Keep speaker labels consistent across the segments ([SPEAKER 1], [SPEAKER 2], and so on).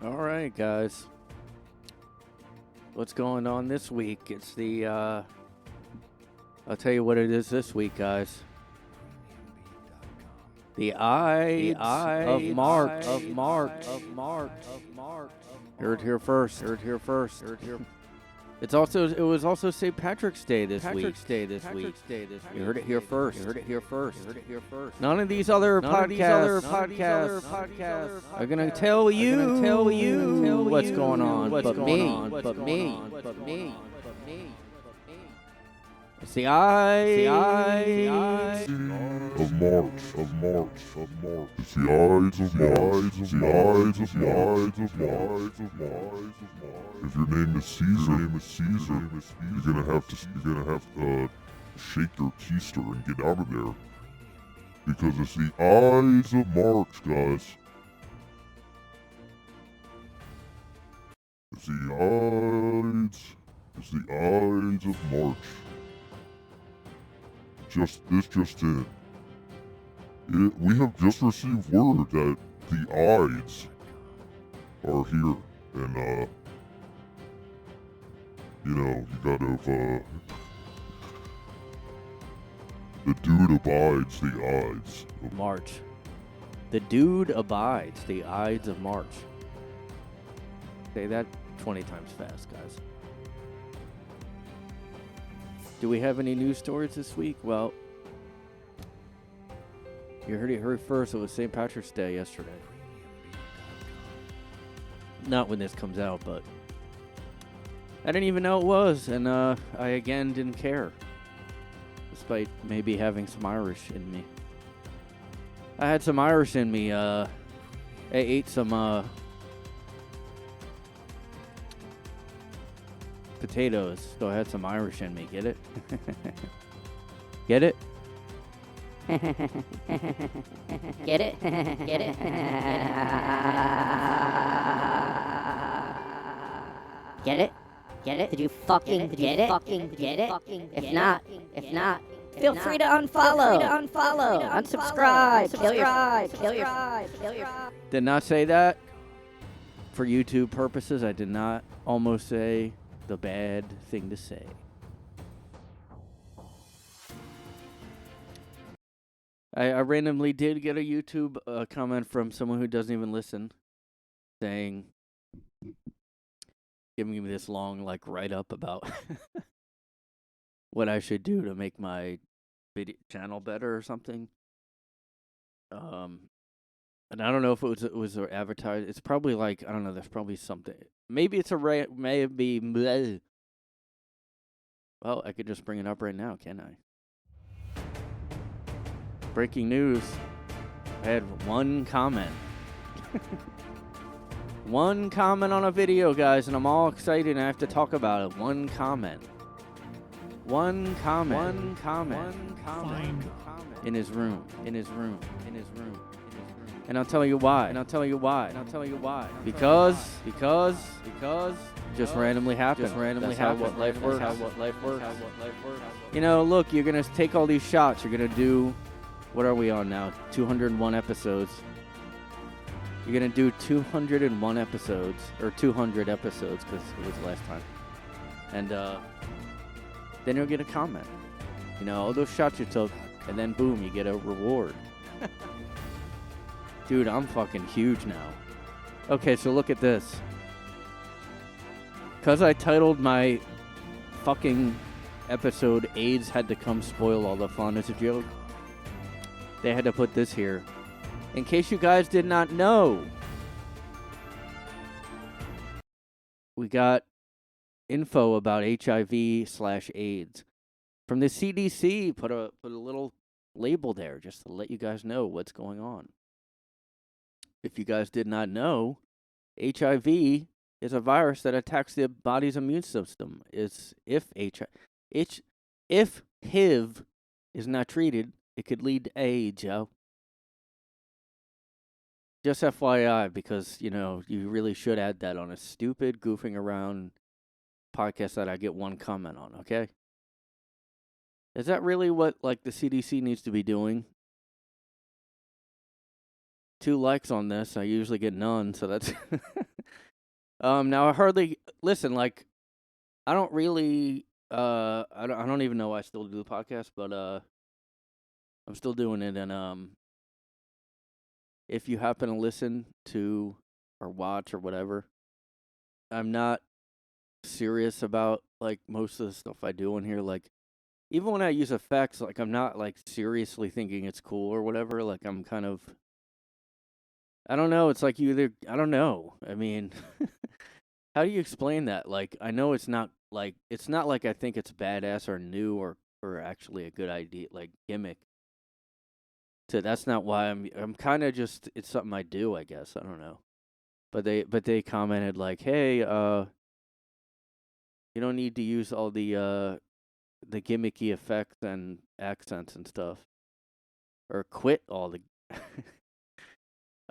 [SPEAKER 1] All right, guys. What's going on this week? It's the, I'll tell you what it is this week, guys. The IDES of March. Heard here first. It was also St. Patrick's Day this week. You heard it here first. None of these other podcasts are gonna tell you what's going on, but me. It's the IDES
[SPEAKER 2] of March. It's the IDES of March. If your name is Caesar, you're gonna have to shake your keister and get out of there. Because it's the IDES of March, guys. It's the IDES of March. This just in. We have just received word that the IDES are here, and you gotta the dude abides the IDES
[SPEAKER 1] of March. The dude abides the IDES of March. Say that 20 times fast, guys. Do we have any news stories this week? Well, you heard it first. It was St. Patrick's Day yesterday. Not when this comes out, but I didn't even know it was, and I again didn't care, despite maybe having some Irish in me. I had some Irish in me. I ate some potatoes, so I had some Irish in me. Get it? Get it?
[SPEAKER 3] Get it? Get it? Get it? Get it? Did you fucking get it? If not, feel free to unfollow, unsubscribe, kill your.
[SPEAKER 1] Did not say that for YouTube purposes. I did not almost say the bad thing to say. I randomly did get a YouTube comment from someone who doesn't even listen, saying, giving me this long write-up about what I should do to make my video channel better or something. And I don't know if it was advertised. It's probably I don't know. There's probably something. Maybe it's maybe. Bleh. Well, I could just bring it up right now, can't I? Breaking news. I had one comment. One comment on a video, guys, and I'm all excited and I have to talk about it. One comment. In his room. And I'll tell you why. Because just randomly happened. That's how life works. You know, look, you're going to take all these shots. You're going to do, what are we on now? 201 episodes. You're going to do 201 episodes, or 200 episodes, because it was the last time. And then you'll get a comment. You know, all those shots you took, and then boom, you get a reward. Dude, I'm fucking huge now. Okay, so look at this. Because I titled my fucking episode, AIDS Had to Come Spoil All the Fun as a joke, they had to put this here. In case you guys did not know, we got info about HIV/AIDS. From the CDC, put a little label there just to let you guys know what's going on. If you guys did not know, HIV is a virus that attacks the body's immune system. If HIV is not treated, it could lead to AIDS, yo. Just FYI, because, you know, you really should add that on a stupid, goofing around podcast that I get one comment on, okay? Is that really what, the CDC needs to be doing? 2 likes on this. I usually get none, so that's Now I hardly listen. Like, I don't really. I don't even know why I still do the podcast, but I'm still doing it. And if you happen to listen to or watch or whatever, I'm not serious about like most of the stuff I do in here. Like, even when I use effects, like I'm not like seriously thinking it's cool or whatever. Like, I'm kind of. I don't know. It's like you either. I don't know. I mean. How do you explain that? Like, I know it's not like I think it's badass or new or actually a good idea, like gimmick. So that's not why I'm kind of just it's something I do, I guess. I don't know. But they commented like, "Hey, you don't need to use all the gimmicky effects and accents and stuff, or quit all the."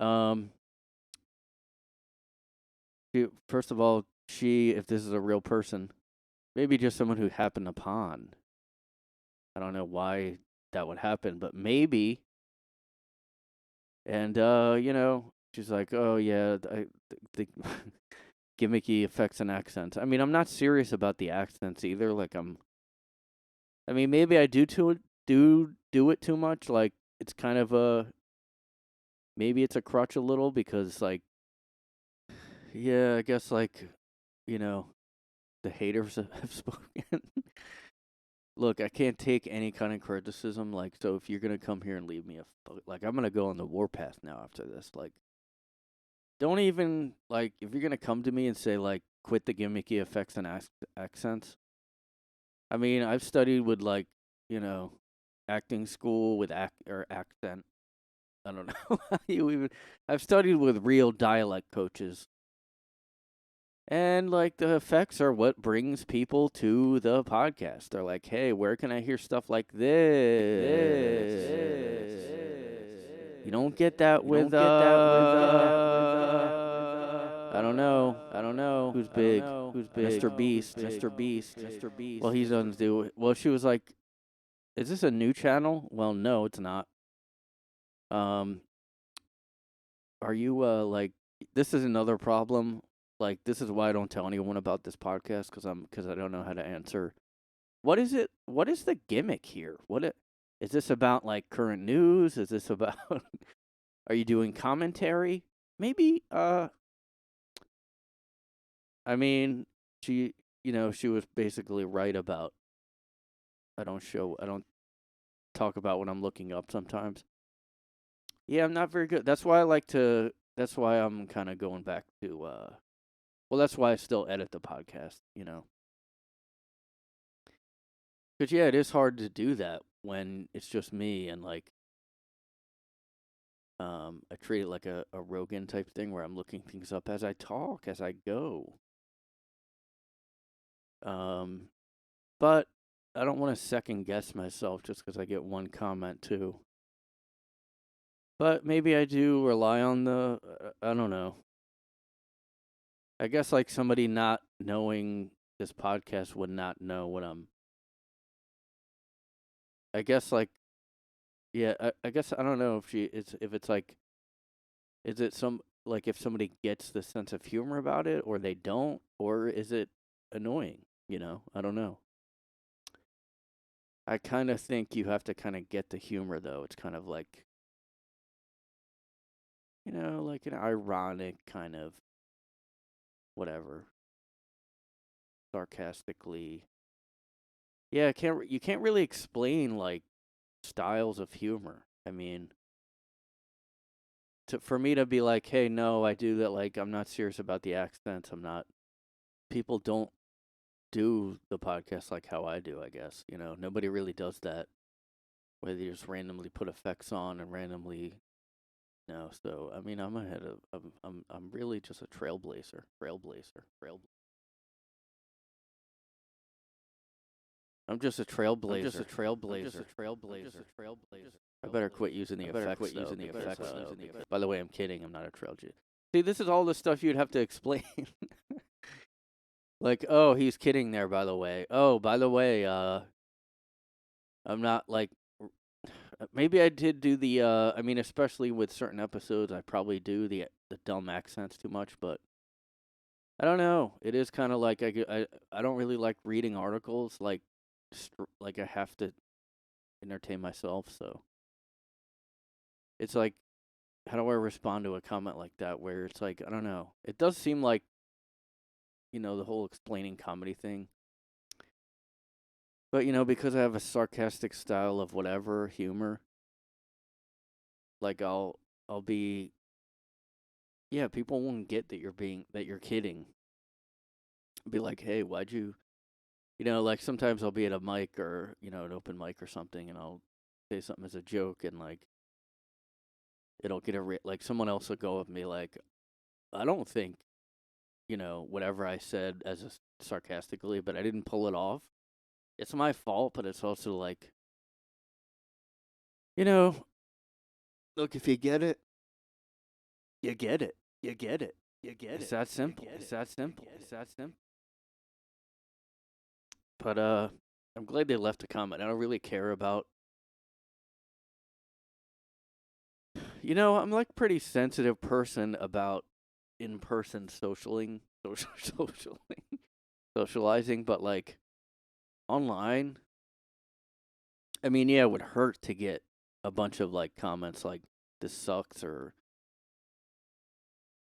[SPEAKER 1] um, First of all, if this is a real person, maybe just someone who happened upon. I don't know why that would happen, but maybe. And she's like, "Oh yeah, the gimmicky effects and accents." I mean, I'm not serious about the accents either. Like, I mean, maybe I do it too much. Like, it's kind of maybe it's a crutch a little because, like, yeah, I guess, like, the haters have spoken. Look, I can't take any kind of criticism. Like, so if you're gonna come here and leave me like, I'm gonna go on the warpath now after this. Like, don't even like if you're gonna come to me and say like, quit the gimmicky effects and accents. I mean, I've studied with like, acting school with accent. I don't know how you even. I've studied with real dialect coaches. And like the effects are what brings people to the podcast. They're like, "Hey, where can I hear stuff like this?" You don't get that with I don't know. Who's big? Mr. Beast. Well, he's on do it. Well, she was like, "Is this a new channel?" Well, no, it's not. Are you like this is another problem. Like, this is why I don't tell anyone about this podcast because I don't know how to answer. What is it? What is the gimmick here? Is this about like current news? Is this about are you doing commentary? Maybe I mean, she she was basically right about I don't talk about what I'm looking up sometimes. Yeah, I'm not very good. That's why I'm kind of going back to well, that's why I still edit the podcast, Cuz yeah, it is hard to do that when it's just me and like I treat it like a Rogan type thing where I'm looking things up as I talk, as I go. But I don't want to second guess myself just because I get one comment too. But maybe I do rely on I don't know. I guess like somebody not knowing this podcast would not know what I guess like, yeah, I guess I don't know if it's like, is it like if somebody gets the sense of humor about it or they don't, or is it annoying? I don't know. I kind of think you have to kind of get the humor though. It's kind of like, like an ironic kind of whatever, sarcastically. Yeah, you can't really explain like styles of humor. I mean, for me to be like, hey, no, I do that. Like, I'm not serious about the accents. I'm not. People don't do the podcast like how I do. I guess nobody really does that. Where they just randomly put effects on and randomly. No, so I mean, I'm ahead of. I'm really just a trailblazer. I'm just a trailblazer. I better quit using the effects. By the way, I'm kidding. I'm not a trailblazer. See, this is all the stuff you'd have to explain. Like, oh, he's kidding there, by the way. Oh, by the way, I'm not like. Maybe I did do the. I mean, especially with certain episodes, I probably do the dumb accents too much. But I don't know. It is kind of like I don't really like reading articles. Like I have to entertain myself. So it's like, how do I respond to a comment like that? Where it's like, I don't know. It does seem like, the whole explaining comedy thing. But because I have a sarcastic style of whatever humor, like I'll be, yeah, people won't get that you're kidding. Be like, hey, why'd you, like sometimes I'll be at a mic or an open mic or something, and I'll say something as a joke, and like it'll get like someone else will go up and be like, I don't think, whatever I said as sarcastically, but I didn't pull it off. It's my fault, but it's also like, look, if you get it, you get it. You get it. You get it. It's that simple. It's that simple. It's that simple. But I'm glad they left a comment. I don't really care about. I'm like pretty sensitive person about in-person socializing, but like online, I mean, yeah, it would hurt to get a bunch of like comments like this sucks or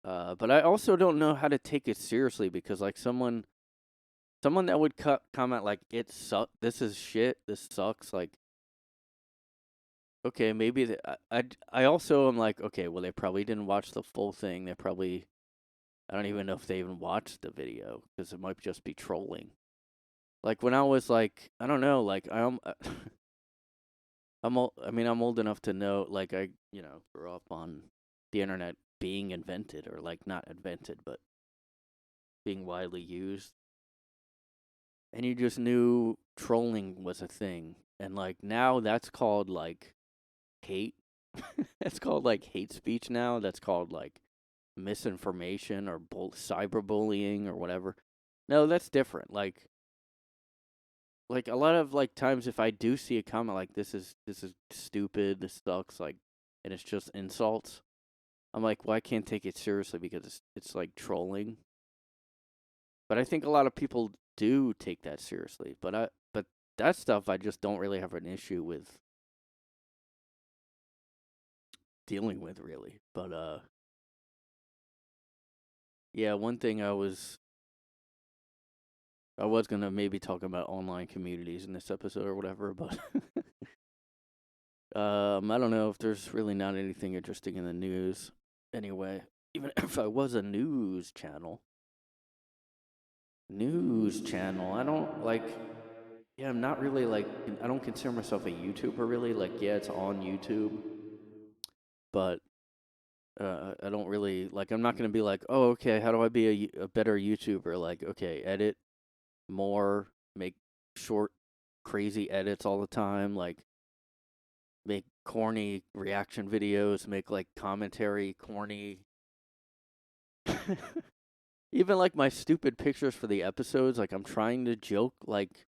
[SPEAKER 1] but I also don't know how to take it seriously because like someone that would comment like it sucks, this is shit, this sucks, like okay, maybe I also am like, okay, well they probably didn't watch the full thing. I don't even know if they even watched the video because it might just be trolling. Like when I was like, I don't know, like I'm old enough to know, like I, grew up on the internet being invented, or like not invented, but being widely used. And you just knew trolling was a thing. And like now that's called like hate. That's called like hate speech now. That's called like misinformation or cyberbullying or whatever. No, that's different. Like a lot of like times if I do see a comment like this is stupid, this sucks, like, and it's just insults, I'm like, well, I can't take it seriously because it's like trolling. But I think a lot of people do take that seriously. But that stuff I just don't really have an issue with dealing with really. But yeah, one thing I was gonna maybe talk about online communities in this episode or whatever, but I don't know if there's really not anything interesting in the news. Anyway, even if I was a news channel, I don't like. Yeah, I'm not really like. I don't consider myself a YouTuber really. Like, yeah, it's on YouTube, but I don't really like. I'm not gonna be like, oh, okay, how do I be a better YouTuber? Like, okay, edit more, make short, crazy edits all the time, like make corny reaction videos, make like commentary corny. Even like my stupid pictures for the episodes, like I'm trying to joke, like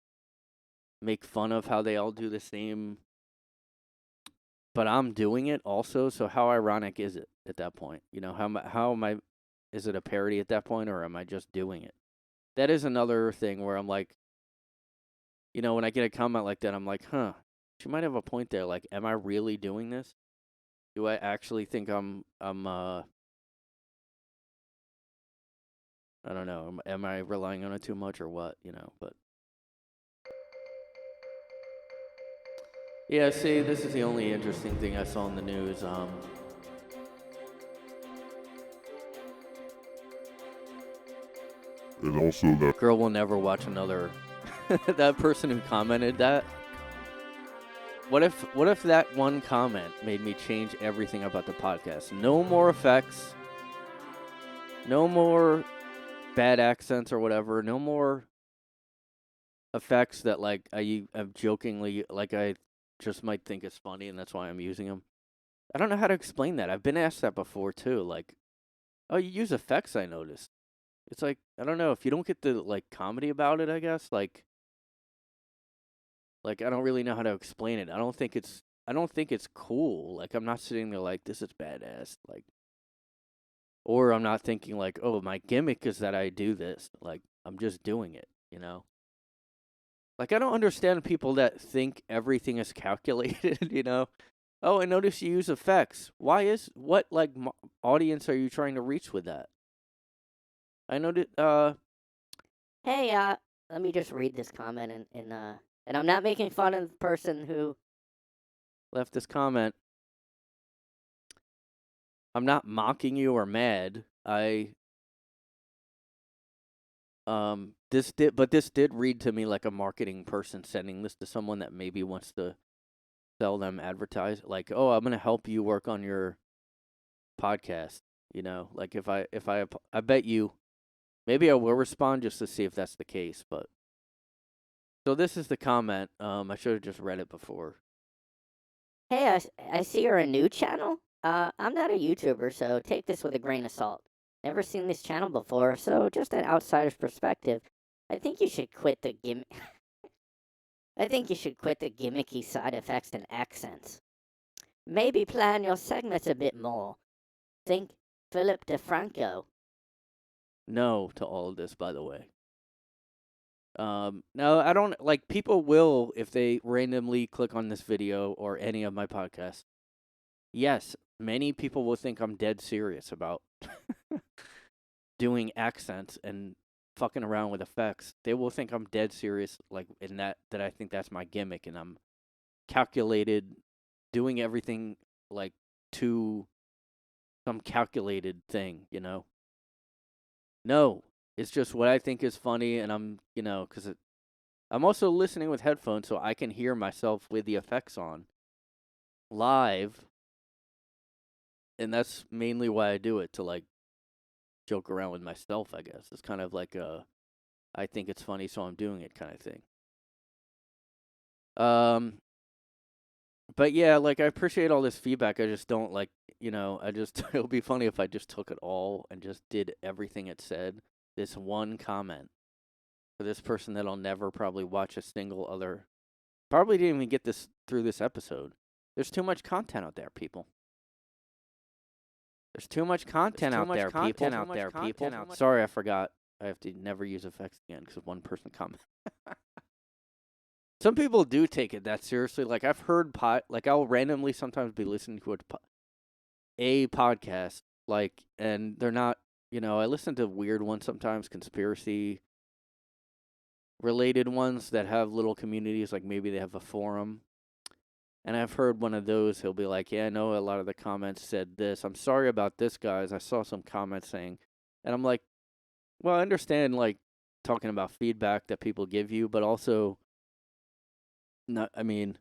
[SPEAKER 1] make fun of how they all do the same, but I'm doing it also. So how ironic is it at that point? How am I? Is it a parody at that point, or am I just doing it? That is another thing where I'm like, when I get a comment like that, I'm like, huh, she might have a point there. Like, am I really doing this? Do I actually think I'm I don't know. Am I relying on it too much or what? But yeah. See, this is the only interesting thing I saw in the news.
[SPEAKER 2] And also that
[SPEAKER 1] girl will never watch another. That person who commented that. What if that one comment made me change everything about the podcast? No more effects. No more bad accents or whatever. No more effects that like I'm jokingly, like I just might think it's funny and that's why I'm using them. I don't know how to explain that. I've been asked that before too. Like, oh, you use effects, I noticed. It's like, I don't know, if you don't get the like comedy about it, I guess, like I don't really know how to explain it. I don't think it's cool. Like, I'm not sitting there like, this is badass. Like, Or I'm not thinking like, oh, my gimmick is that I do this. Like, I'm just doing it, you know? Like, I don't understand people that think everything is calculated, you know? Oh, I noticed you use effects. What, like, audience are you trying to reach with that? I noticed,
[SPEAKER 3] Hey, let me just read this comment, and I'm not making fun of the person who
[SPEAKER 1] left this comment. I'm not mocking you or mad. This did read to me like a marketing person sending this to someone that maybe wants to sell them advertise. Like, oh, I'm gonna help you work on your podcast. You know, like if I bet you, maybe I will respond just to see if that's the case. But so this is the comment. I should have just read it before.
[SPEAKER 3] Hey, I see you're a new channel. I'm not a YouTuber, so take this with a grain of salt. Never seen this channel before, so just an outsider's perspective. I think you should quit the I think you should quit the gimmicky side effects and accents. Maybe plan your segments a bit more. Think Philip DeFranco.
[SPEAKER 1] No to all of this, by the way. No, I don't like people will if they randomly click on this video or any of my podcasts. Yes, many people will think I'm dead serious about doing accents and fucking around with effects. They will think I'm dead serious, like in that I think that's my gimmick and I'm calculated, doing everything like to some calculated thing, you know? No, it's just what I think is funny, and I'm, you know, because I'm also listening with headphones so I can hear myself with the effects on live, and that's mainly why I do it, to like joke around with myself, I guess. It's kind of like a I think it's funny, so I'm doing it kind of thing. But yeah, like I appreciate all this feedback. I just don't like, you know, it would be funny if I just took it all and just did everything it said. This one comment for this person that'll never probably watch a single other, probably didn't even get this through this episode. There's too much content out there, people. There's too much content out there, people. Sorry, I forgot. I have to never use effects again because one person commented. Some people do take it that seriously. Like I've heard like I'll randomly sometimes be listening to a podcast, like, and they're not, you know, I listen to weird ones sometimes, conspiracy related ones that have little communities, like maybe they have a forum. And I've heard one of those, he'll be like, yeah, I know a lot of the comments said this. I'm sorry about this, guys. I saw some comments saying, and I'm like, well, I understand, like, talking about feedback that people give you, but also, not, I mean,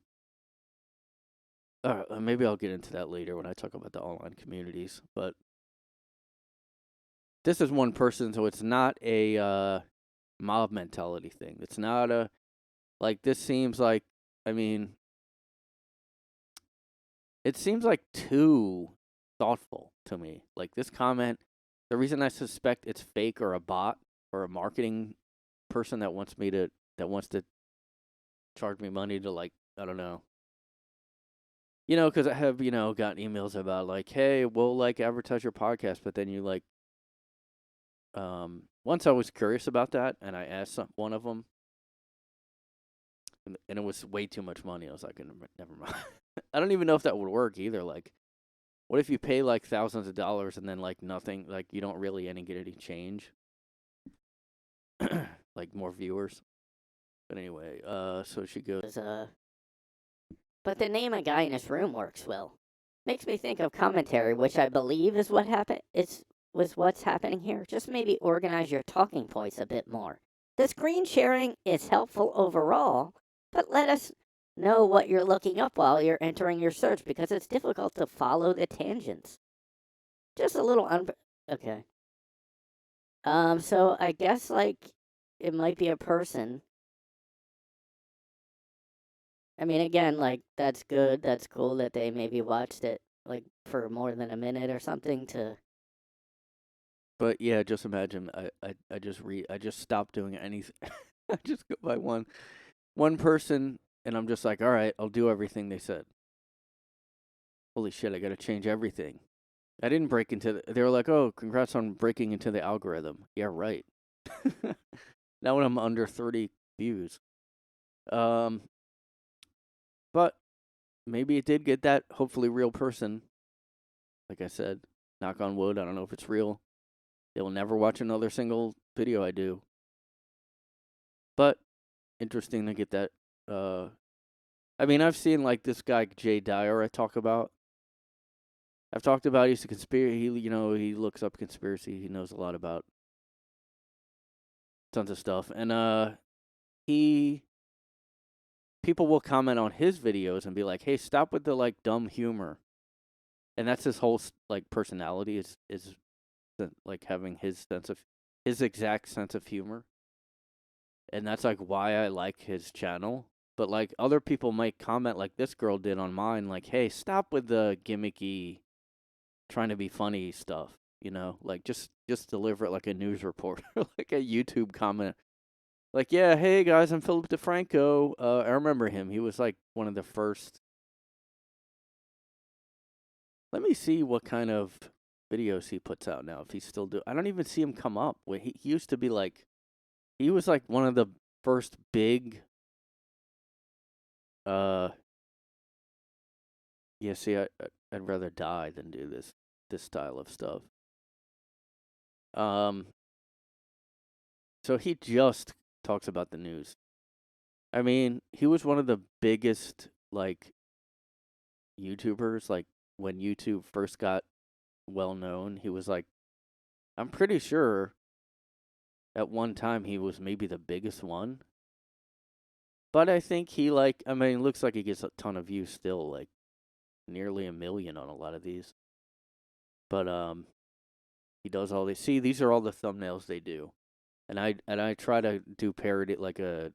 [SPEAKER 1] maybe I'll get into that later when I talk about the online communities. But this is one person, so it's not a mob mentality thing. It's not a, like, this seems like, I mean, it seems like too thoughtful to me. Like this comment, the reason I suspect it's fake or a bot or a marketing person that wants to charge me money to, like, I don't know. You know, because I have, you know, gotten emails about like, hey, we'll like advertise your podcast, but then you like, once I was curious about that and I asked one of them, and it was way too much money. I was like, never mind. I don't even know if that would work either. Like, what if you pay like thousands of dollars and then like nothing, like you don't really get any change? Like more viewers. But anyway, so she goes,
[SPEAKER 3] but the name a guy in his room works well. Makes me think of commentary, which I believe is what happened. Was what's happening here. Just maybe organize your talking points a bit more. The screen sharing is helpful overall, but let us know what you're looking up while you're entering your search because it's difficult to follow the tangents. Just a little okay. So I guess like it might be a person. I mean, again, like that's good. That's cool that they maybe watched it like for more than a minute or something to.
[SPEAKER 1] But yeah, just imagine I just stopped doing anything. I just go by one person, and I'm just like, all right, I'll do everything they said. Holy shit, I gotta change everything. I didn't break into they were like, oh, congrats on breaking into the algorithm. Yeah, right. Now when I'm under 30 views. But maybe it did get that hopefully real person. Like I said, knock on wood. I don't know if it's real. They will never watch another single video I do. But interesting to get that. I mean, I've seen like this guy Jay Dyer I talk about. I've talked about he's a conspiracy. He looks up conspiracy. He knows a lot about tons of stuff, and people will comment on his videos and be like, "Hey, stop with the like dumb humor," and that's his whole like personality is like having his exact sense of humor, and that's like why I like his channel. But like other people might comment like this girl did on mine, like, "Hey, stop with the gimmicky, trying to be funny stuff." Like just deliver it like a news report or like a YouTube comment. Like, yeah, hey guys, I'm Philip DeFranco. I remember him. He was like one of the first. Let me see what kind of videos he puts out now. If he's still doing, I don't even see him come up. He used to be like, he was like one of the first big. Yeah. See, I'd rather die than do this style of stuff. So he just talks about the news. I mean, he was one of the biggest like YouTubers. Like when YouTube first got well known, he was like, I'm pretty sure at one time he was maybe the biggest one. But I think he it looks like he gets a ton of views still, like nearly 1 million on a lot of these. But he does all these. See, these are all the thumbnails they do. And I try to do parody like a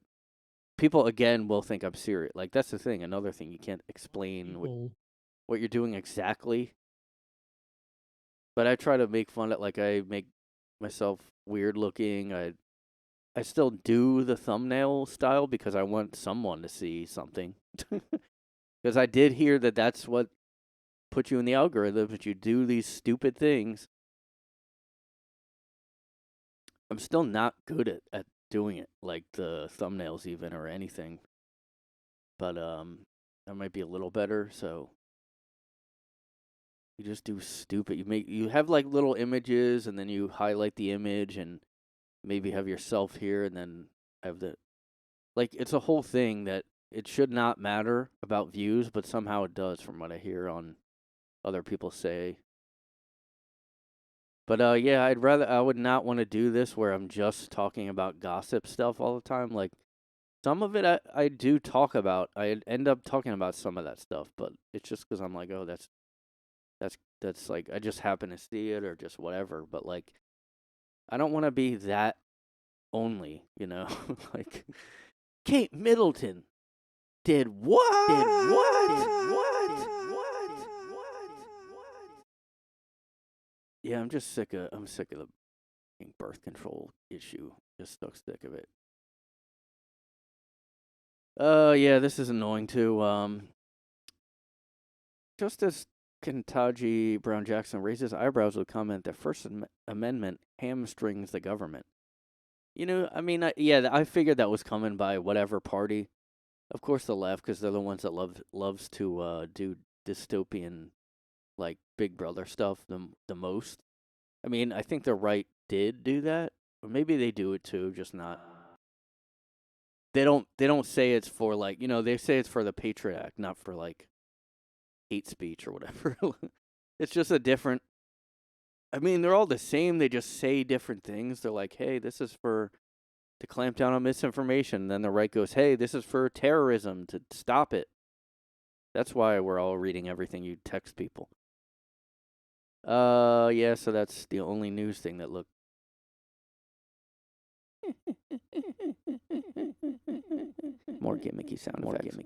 [SPEAKER 1] people again will think I'm serious. Like that's the thing. Another thing, you can't explain what you're doing exactly. But I try to make fun of like I make myself weird looking. I still do the thumbnail style because I want someone to see something. Because I did hear that that's what put you in the algorithm, but you do these stupid things. I'm still not good at doing it, like the thumbnails even or anything. But I might be a little better, so you just do stupid. You have like little images and then you highlight the image and maybe have yourself here and then have like it's a whole thing that it should not matter about views, but somehow it does from what I hear on other people say. But yeah, I would not want to do this where I'm just talking about gossip stuff all the time. Like some of it I do talk about. I end up talking about some of that stuff, but it's just because I'm like, oh, that's like I just happen to see it or just whatever. But like, I don't want to be that only, like Kate Middleton did what? Did what? Yeah, I'm sick of the birth control issue. Just so sick of it. Yeah, this is annoying too. Justice Kentaji Jackson raises eyebrows with comment that First Amendment hamstrings the government. I mean, I figured that was coming by whatever party. Of course, the left, because they're the ones that loves to do dystopian, like Big Brother stuff the most. I mean, I think the right did do that, or maybe they do it too, just not. They don't say it's for like they say it's for the Patriot Act, not for like hate speech or whatever. It's just a different. I mean, they're all the same. They just say different things. They're like, hey, this is to clamp down on misinformation. And then the right goes, hey, this is for terrorism, to stop it. That's why we're all reading everything you text people. Yeah, so that's the only news thing that looked. More gimmicky sound effects.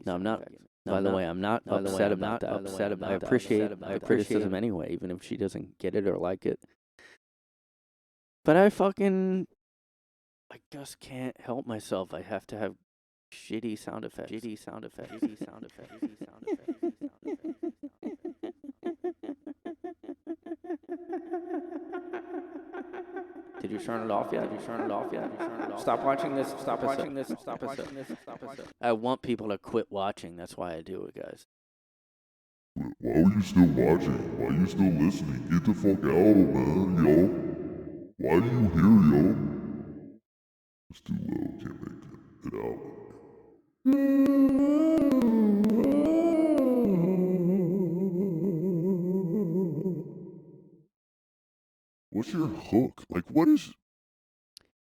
[SPEAKER 1] No, I'm not. By the way, I'm not upset about that. I appreciate the criticism anyway, even if she doesn't get it or like it. But I just can't help myself. I have to have shitty sound effects. Did you turn it off yet? Stop watching this. Stop watching this. Stop it. I want people to quit watching. That's why I do it, guys.
[SPEAKER 2] Why are you still watching? Why are you still listening? Get the fuck out, man, yo. Why are you here, yo? It's too low, can't make it out. What's your hook? Like,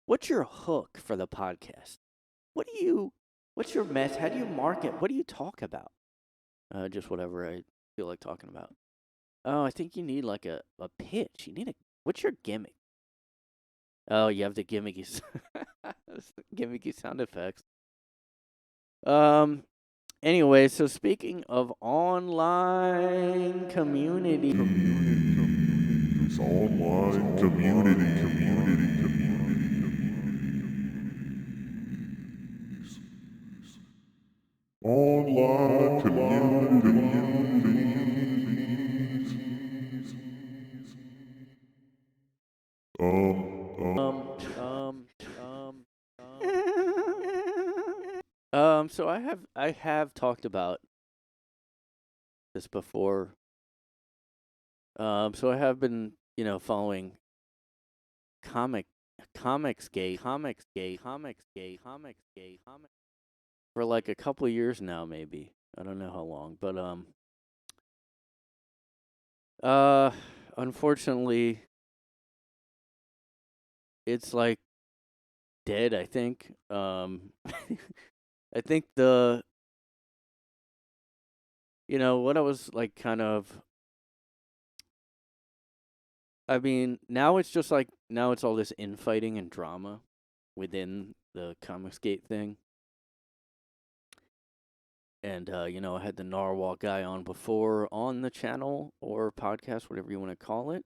[SPEAKER 1] What's your hook for the podcast? What's your mess? How do you market? What do you talk about? Just whatever I feel like talking about. Oh, I think you need like a pitch. What's your gimmick? Oh, you have the gimmicky, gimmicky sound effects. Anyway, so speaking of online communities,
[SPEAKER 2] online communities. Online communities.
[SPEAKER 1] So I have talked about this before. So I have been, following Comicsgate for like a couple of years now, maybe. I don't know how long, but unfortunately, it's like dead, I think. I think what I was like kind of, I mean, now it's just like, now it's all this infighting and drama within the Comicsgate thing. And, I had the Narwhal guy on before on the channel or podcast, whatever you want to call it.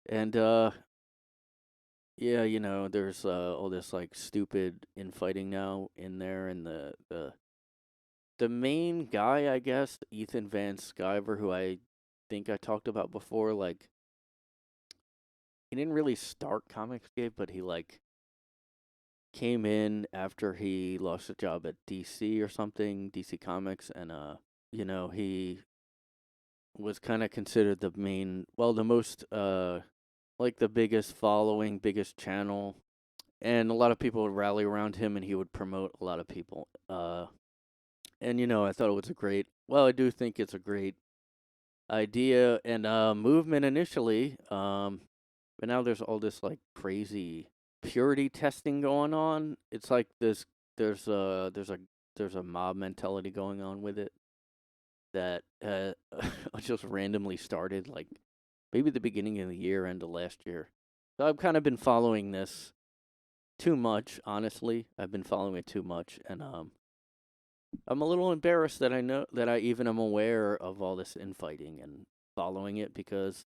[SPEAKER 1] And, yeah, there's all this like stupid infighting now in there, and the main guy, I guess, Ethan Van Sciver, who I think I talked about before, like he didn't really start Comicsgate, but he like came in after he lost a job at DC or something, DC Comics, and he was kind of considered the most like the biggest following, biggest channel, and a lot of people would rally around him, and he would promote a lot of people. And I thought it was I do think it's a great idea and movement initially. But now there's all this like crazy purity testing going on. It's like there's a mob mentality going on with it that just randomly started like maybe the beginning of the year, end of last year. So I've kind of been following this too much, honestly. I've been following it too much, and I'm a little embarrassed that I know that I even am aware of all this infighting and following it, because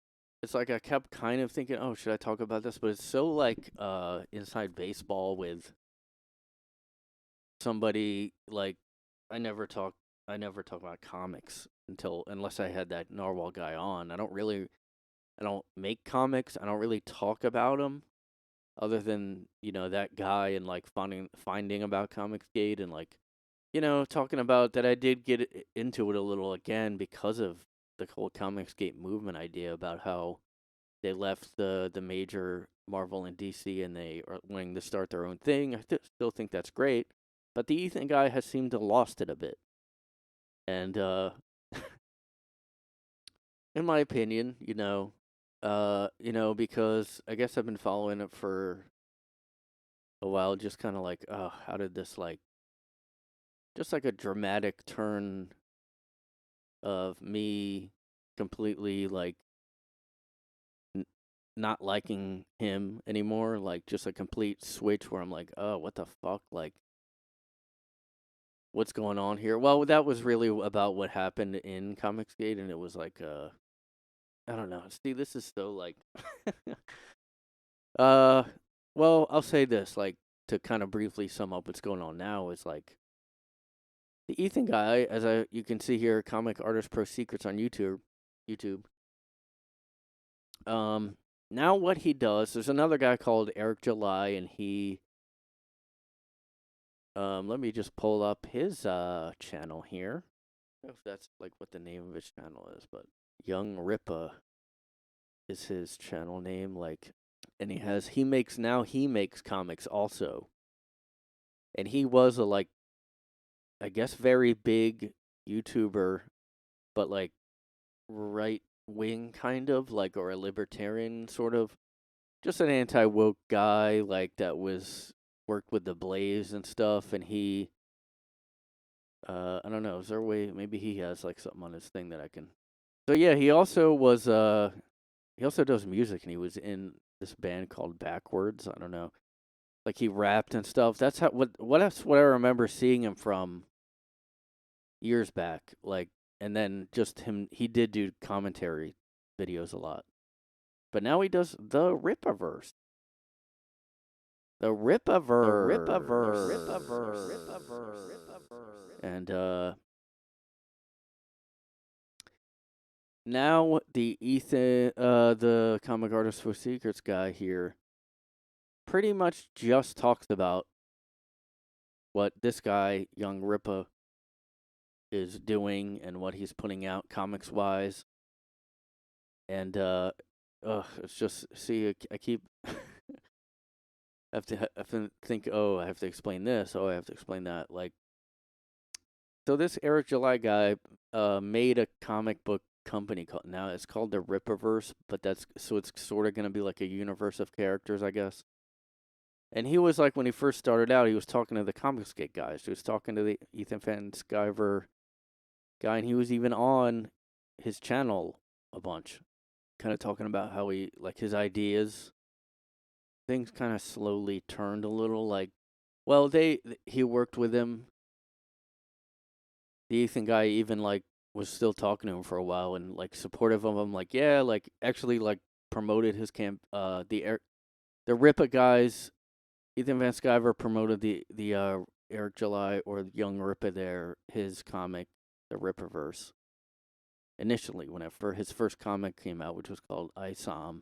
[SPEAKER 1] it's like I kept kind of thinking, oh, should I talk about this? But it's so like inside baseball with somebody like I never talk about comics unless I had that Narwhal guy on. I don't make comics. I don't really talk about them other than, that guy and like finding about Comicsgate and like, talking about that I did get into it a little again because of the whole Comicsgate movement idea about how they left the major Marvel and DC and they are wanting to start their own thing. I still think that's great, but the Ethan guy has seemed to have lost it a bit. And in my opinion, because I guess I've been following it for a while, just kind of like, oh, how did this like, just like a dramatic turn of me completely like not liking him anymore, like just a complete switch where I'm like, oh, what the fuck, like, what's going on here? Well, that was really about what happened in Comicsgate, and it was like, I don't know. See, this is so like, well, I'll say this, like, to kind of briefly sum up what's going on now is like, the Ethan guy, as you can see here, Comic Artist Pro Secrets on YouTube. now what he does, there's another guy called Eric July, and he, let me just pull up his channel here. I don't know if that's like what the name of his channel is, but Young Rippa is his channel name, like, and he makes comics also. And he was a, like, I guess very big YouTuber, but like right wing kind of, like, or a libertarian sort of, just an anti-woke guy, like, that worked with the Blaze and stuff, and he I don't know, is there a way maybe he has like something on his thing that I can. So yeah, he also does music, and he was in this band called Backwards. I don't know. Like, he rapped and stuff. That's that's what I remember seeing him from years back. Like, and then just he did do commentary videos a lot. But now he does the Rippaverse. The Rippaverse. And now the Comic Artist for Secrets guy here pretty much just talks about what this guy, Young Rippa, is doing and what he's putting out comics-wise. And, it's just, see, I keep, I have to think, I have to explain this, I have to explain that. Like, so this Eric July guy made a comic book company now it's called the Rippaverse, but it's sort of going to be like a universe of characters, I guess. And he was like, when he first started out, he was talking to the Comicsgate guys. He was talking to the Ethan Van Sciver guy, and he was even on his channel a bunch, kind of talking about how his ideas. Things kind of slowly turned a little, like, well, he worked with him. The Ethan guy even, like, was still talking to him for a while and, like, supportive of him. Like, yeah, like, actually, like, promoted his the Rippa guys. Ethan Van Sciver promoted the Eric July or Young Rippa there, his comic, the Rippaverse. Initially, whenever his first comic came out, which was called ISOM.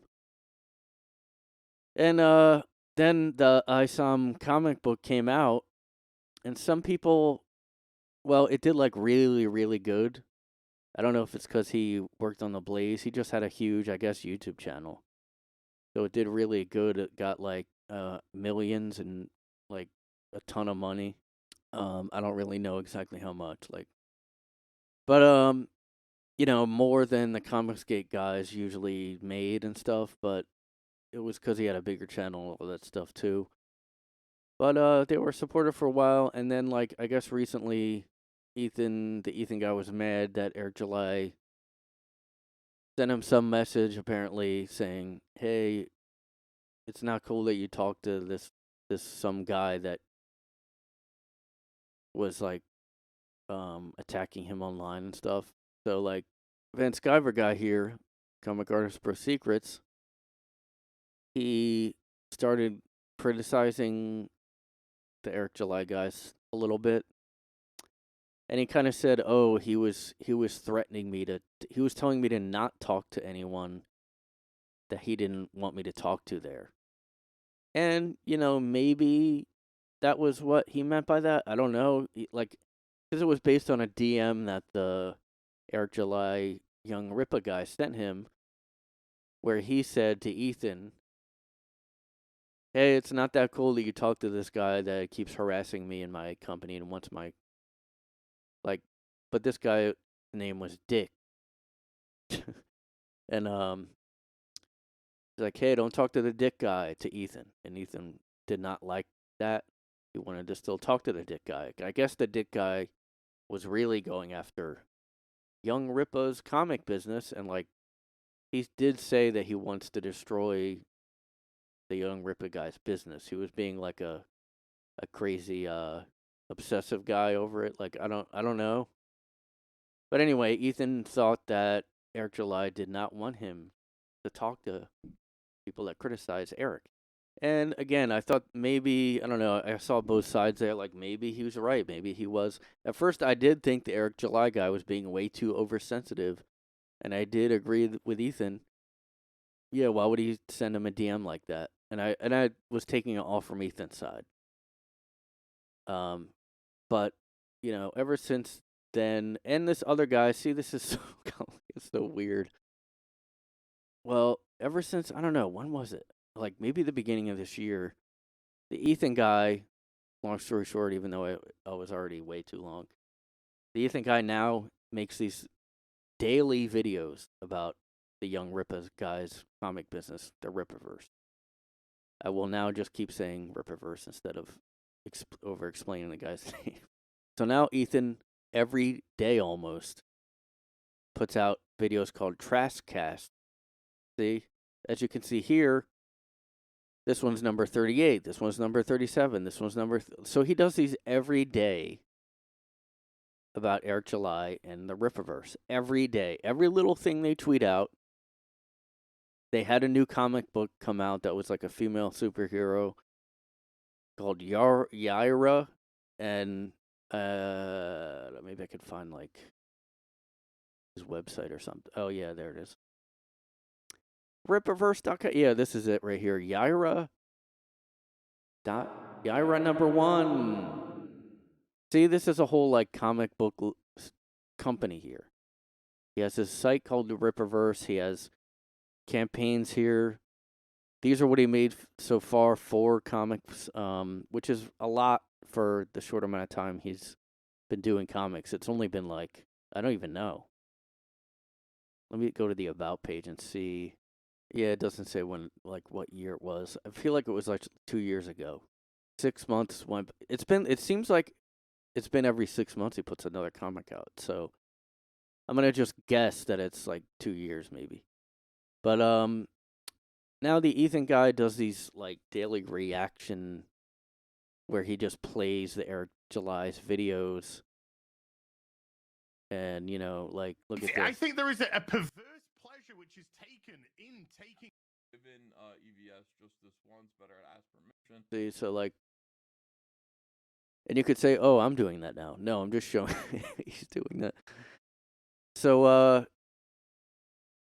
[SPEAKER 1] And then the ISOM comic book came out, and some people, well, it did, like, really, really good. I don't know if it's because he worked on the Blaze. He just had a huge, I guess, YouTube channel. So it did really good. It got, like, millions and, like, a ton of money. I don't really know exactly how much, like, but more than the Comicsgate guys usually made and stuff. But it was because he had a bigger channel and all that stuff too. But they were supportive for a while, and then, like, I guess recently, the Ethan guy was mad that Eric July sent him some message apparently saying, "Hey, it's not cool that you talk to this some guy that was, like, attacking him online and stuff." So, like, Van Sciver guy here, Comic Artist for Secrets, he started criticizing the Eric July guys a little bit. And he kind of said, "Oh, he was threatening me he was telling me to not talk to anyone that he didn't want me to talk to there." And, maybe that was what he meant by that. I don't know. Like, because it was based on a DM that the Eric July Young Rippa guy sent him, where he said to Ethan, "Hey, it's not that cool that you talk to this guy that keeps harassing me in my company and wants my, like," but this guy's name was Dick. And he's like, "Hey, don't talk to the Dick guy," to Ethan. And Ethan did not like that. He wanted to still talk to the Dick guy. I guess the Dick guy was really going after Young Rippa's comic business, and, like, he did say that he wants to destroy the Young Rippa guy's business. He was being like a crazy obsessive guy over it. Like, I don't know. But anyway, Ethan thought that Eric July did not want him to talk to people that criticize Eric. And again, I thought maybe, I don't know, I saw both sides there. Like, maybe he was right. Maybe he was. At first, I did think the Eric July guy was being way too oversensitive. And I did agree with Ethan. yeah, why would he send him a DM like that? And I was taking it all from Ethan's side. But you know, ever since then, and this other guy, see, this is so it's so weird. Well, ever since, I don't know, when was it? Like maybe the beginning of this year, the Ethan guy. Long story short, even though I was already way too long, the Ethan guy now makes these daily videos about the young Rippa guy's comic business, the Rippaverse. I will now just keep saying Rippaverse instead of over-explaining the guy's name. So now Ethan, every day almost, puts out videos called Trashcast. See? As you can see here, this one's number 38, this one's number 37, this one's number... So he does these every day about Eric July and the Rippaverse. Every day. Every little thing they tweet out. They had a new comic book come out that was like a female superhero called Yaira, and maybe I could find like his website or something. Oh yeah, there it is. Rippaverse.com. Yeah, this is it right here. Yaira #1. See, this is a whole like comic book company here. He has his site called the Rippaverse. He has campaigns here. These are what he made so far, 4 comics, which is a lot for the short amount of time he's been doing comics. It's only been like, I don't even know. Let me go to the About page and see. Yeah, it doesn't say when, like, what year it was. I feel like it was like 2 years ago. 6 months. It seems like it's been every 6 months he puts another comic out. So I'm going to just guess that it's like 2 years maybe. But, now the Ethan guy does these like daily reaction where he just plays the Eric July's videos. And, you know, like, look at this.
[SPEAKER 4] I think there is a perverse pleasure which is taken in taking...
[SPEAKER 5] Given EVS just this once, better ask permission.
[SPEAKER 1] See, so like, and you could say, oh, I'm doing that now. No, I'm just showing he's doing that. So,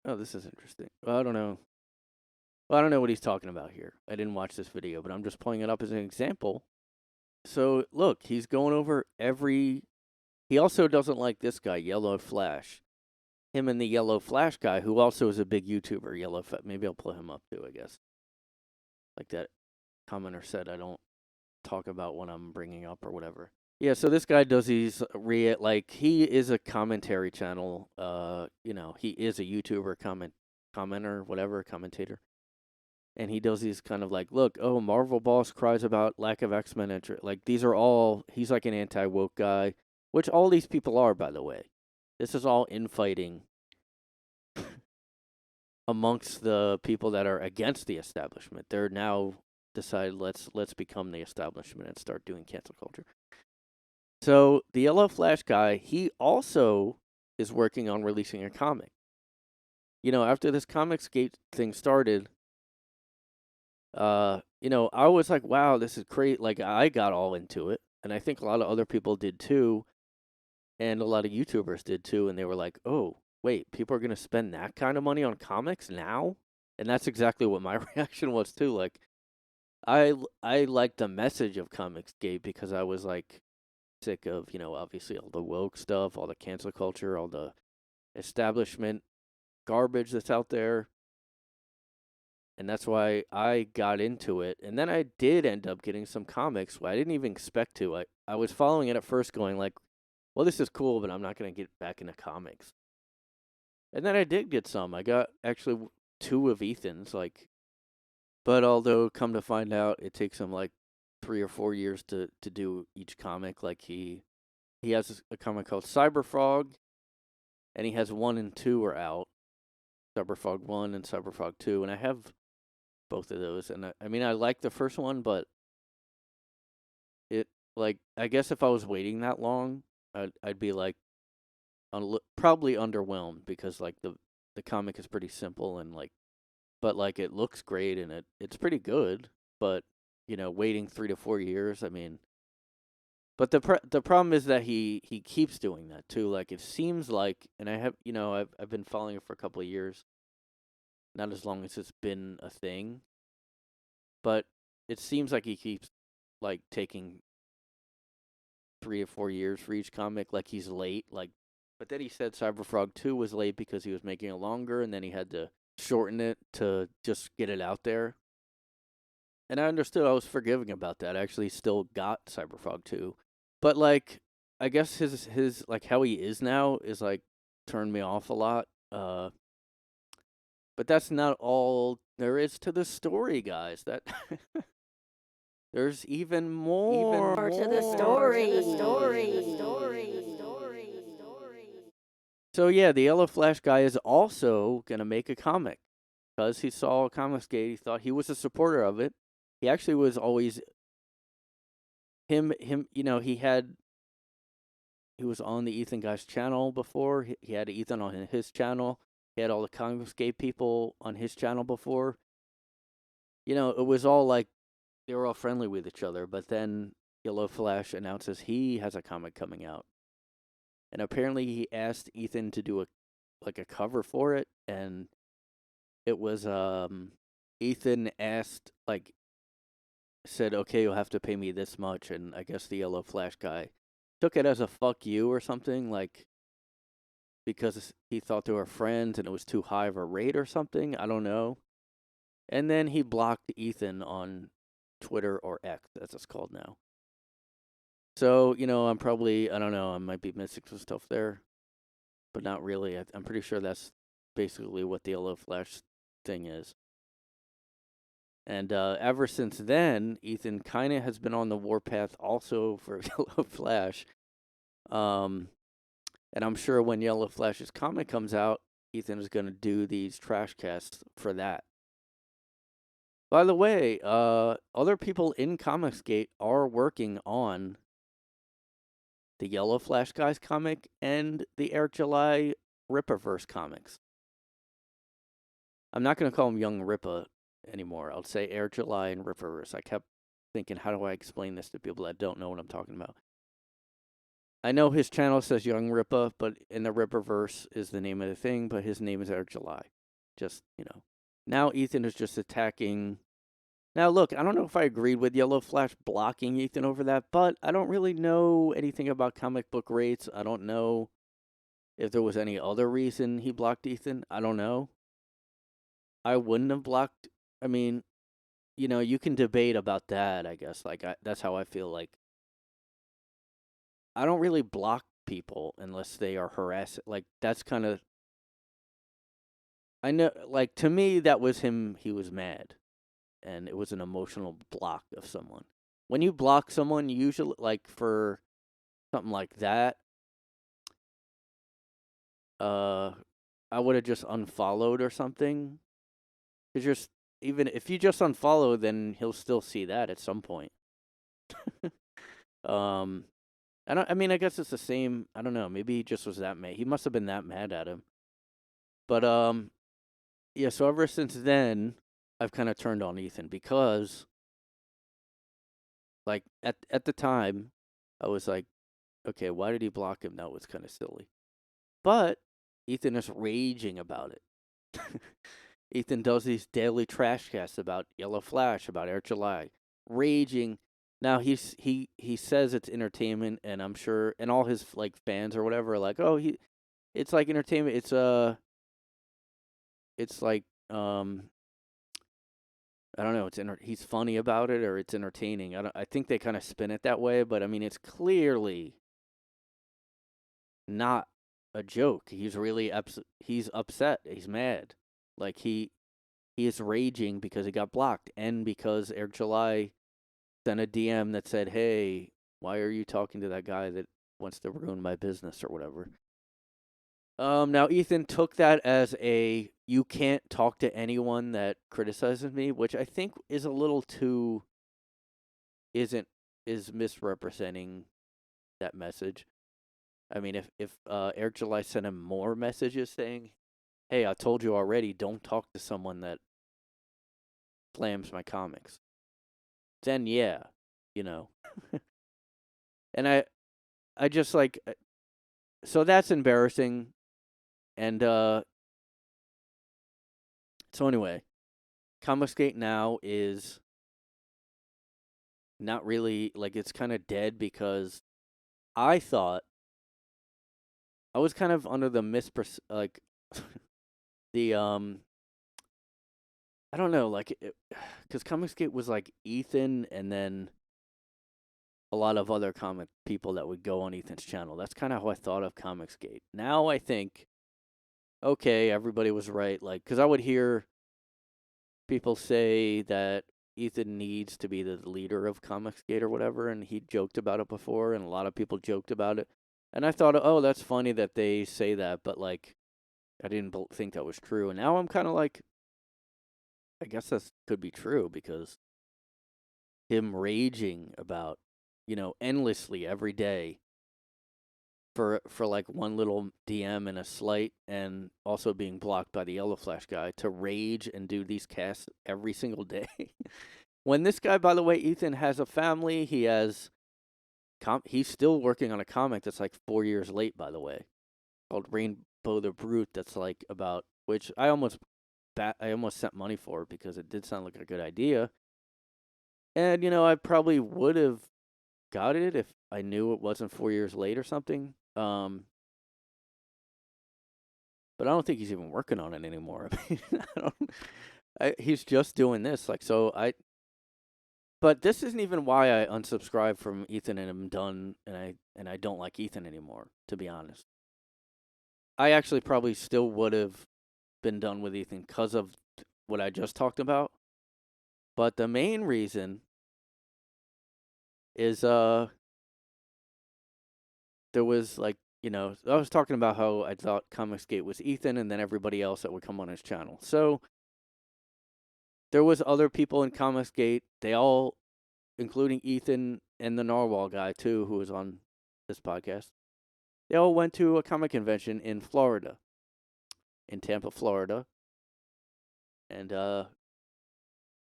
[SPEAKER 1] oh, this is interesting. Well, I don't know. Well, I don't know what he's talking about here. I didn't watch this video, but I'm just pulling it up as an example. So, look, he's going over every... He also doesn't like this guy, Yellow Flash. Him and the Yellow Flash guy, who also is a big YouTuber, Yellow Flash. Maybe I'll pull him up, too, I guess. Like that commenter said, I don't talk about what I'm bringing up or whatever. Yeah, so this guy does these... Like, he is a commentary channel. You know, he is a YouTuber, commenter, whatever, commentator. And he does these kind of like, look, oh, Marvel boss cries about lack of X-Men entry. Like, these are all, he's like an anti-woke guy, which all these people are, by the way. This is all infighting amongst the people that are against the establishment. They're now decided, let's become the establishment and start doing cancel culture. So the Yellow Flash guy, he also is working on releasing a comic. You know, after this Comicsgate thing started... you know, I was like, wow, this is great. Like, I got all into it, and I think a lot of other people did too, and a lot of YouTubers did too, and they were like, oh, wait, people are going to spend that kind of money on comics now? And that's exactly what my reaction was too. Like, I liked the message of Comicsgate because I was like sick of, you know, obviously all the woke stuff, all the cancel culture, all the establishment garbage that's out there. And that's why I got into it. And then I did end up getting some comics. I didn't even expect to. I was following it at first going like, well, this is cool, but I'm not going to get back into comics. And then I did get some. I got actually 2 of Ethan's. Like, but although come to find out, it takes him like 3 or 4 years to do each comic. Like he has a comic called Cyberfrog, and he has 1 and 2 are out. Cyberfrog 1 and Cyberfrog 2. And I have both of those, and I mean, I like the first one, but it, like, I guess if I was waiting that long, I'd be like, probably underwhelmed because like the comic is pretty simple and like, but like it looks great and it's pretty good, but you know, waiting 3 to 4 years, I mean, but the problem is that he keeps doing that too. Like it seems like, and I have, you know, I've been following it for a couple of years. not as long as it's been a thing. But it seems like he keeps like taking 3 or 4 years for each comic, like he's late. But then he said Cyberfrog 2 was late because he was making it longer, and then he had to shorten it to just get it out there. And I understood. I was forgiving about that. I actually still got Cyberfrog 2. But, like, I guess his like, how he is now is, like, turned me off a lot. But that's not all there is to the story, guys. That there's even more
[SPEAKER 3] to the story.
[SPEAKER 1] So, yeah, the Yellow Flash guy is also going to make a comic. Because he saw Comicsgate, he thought he was a supporter of it. He actually was always him. You know, he was on the Ethan guy's channel before. He had Ethan on his channel. He had all the Comicsgate people on his channel before. You know, it was all like they were all friendly with each other. But then Yellow Flash announces he has a comic coming out, and apparently he asked Ethan to do a cover for it, and it was Ethan asked, like, said, okay, you'll have to pay me this much, and I guess the Yellow Flash guy took it as a fuck you or something, like, because he thought they were friends and it was too high of a rate or something, I don't know. And then he blocked Ethan on Twitter, or X, as it's called now. So, you know, I don't know, I might be missing some stuff there, but not really. I'm pretty sure that's basically what the Yellow Flash thing is. And ever since then, Ethan kind of has been on the warpath also for Yellow Flash. And I'm sure when Yellow Flash's comic comes out, Ethan is going to do these trash casts for that. By the way, other people in Comicsgate are working on the Yellow Flash guy's comic and the Eric July Rippaverse comics. I'm not going to call him Young Rippa anymore. I'll say Air July and Rippaverse. I kept thinking, how do I explain this to people that don't know what I'm talking about? I know his channel says Young Rippa, but in the Rippaverse is the name of the thing, but his name is Air July. Just, you know. Now Ethan is just attacking. Now, look, I don't know if I agreed with Yellow Flash blocking Ethan over that, but I don't really know anything about comic book rates. I don't know if there was any other reason he blocked Ethan. I don't know. I wouldn't have blocked. I mean, you know, you can debate about that, I guess. Like, that's how I feel. Like, I don't really block people unless they are harassing. Like, that's kind of, I know, like, to me, that was him. He was mad, and it was an emotional block of someone. When you block someone, usually, like, for something like that, I would have just unfollowed or something. Because even if you just unfollow, then he'll still see that at some point. I mean, I guess it's the same. I don't know. Maybe he just was that mad. He must have been that mad at him. But yeah. So ever since then, I've kind of turned on Ethan because, like, at the time, I was like, okay, why did he block him? That was kind of silly. But Ethan is raging about it. Ethan does these daily trash casts about Yellow Flash, about Air July, raging. Now he says it's entertainment, and I'm sure, and all his like fans or whatever are like, oh, it's like entertainment. It's like I don't know. He's funny about it, or it's entertaining. I think they kind of spin it that way, but I mean, it's clearly not a joke. He's really he's upset. He's mad. Like he is raging because he got blocked, and because Eric July sent a DM that said, "Hey, why are you talking to that guy that wants to ruin my business or whatever?" Now Ethan took that as you can't talk to anyone that criticizes me, which I think is a little too is misrepresenting that message. I mean, if Eric July sent him more messages saying, "Hey, I told you already, don't talk to someone that slams my comics," then yeah, you know. And I just like, so that's embarrassing. And So anyway, Comicsgate now is not really, like, it's kind of dead because I thought I was kind of under the like the I don't know, like, because Comicsgate was like Ethan and then a lot of other comic people that would go on Ethan's channel. That's kind of how I thought of Comicsgate. Now I think, okay, everybody was right. Like, because I would hear people say that Ethan needs to be the leader of Comicsgate or whatever, and he joked about it before, and a lot of people joked about it. And I thought, oh, that's funny that they say that, but, like, I didn't think that was true. And now I'm kind of like, I guess that could be true, because him raging about, endlessly every day for like one little DM and a slight, and also being blocked by the Yellow Flash guy, to rage and do these casts every single day. When this guy, by the way, Ethan, has a family, he has he's still working on a comic that's like 4 years late, by the way, called Rainbow the Brute. That's like about, which I almost sent money for, because it did sound like a good idea. And, I probably would have got it if I knew it wasn't 4 years late or something. But I don't think he's even working on it anymore. I mean, he's just doing this. Like, but this isn't even why I unsubscribed from Ethan and I'm done, and I don't like Ethan anymore, to be honest. I actually probably still would have been done with Ethan because of what I just talked about. But the main reason is there was, like, I was talking about how I thought Comicsgate was Ethan and then everybody else that would come on his channel. So there was other people in Comicsgate. They all, including Ethan and the Narwhal guy too, who was on this podcast, they all went to a comic convention in Florida, in Tampa, Florida. And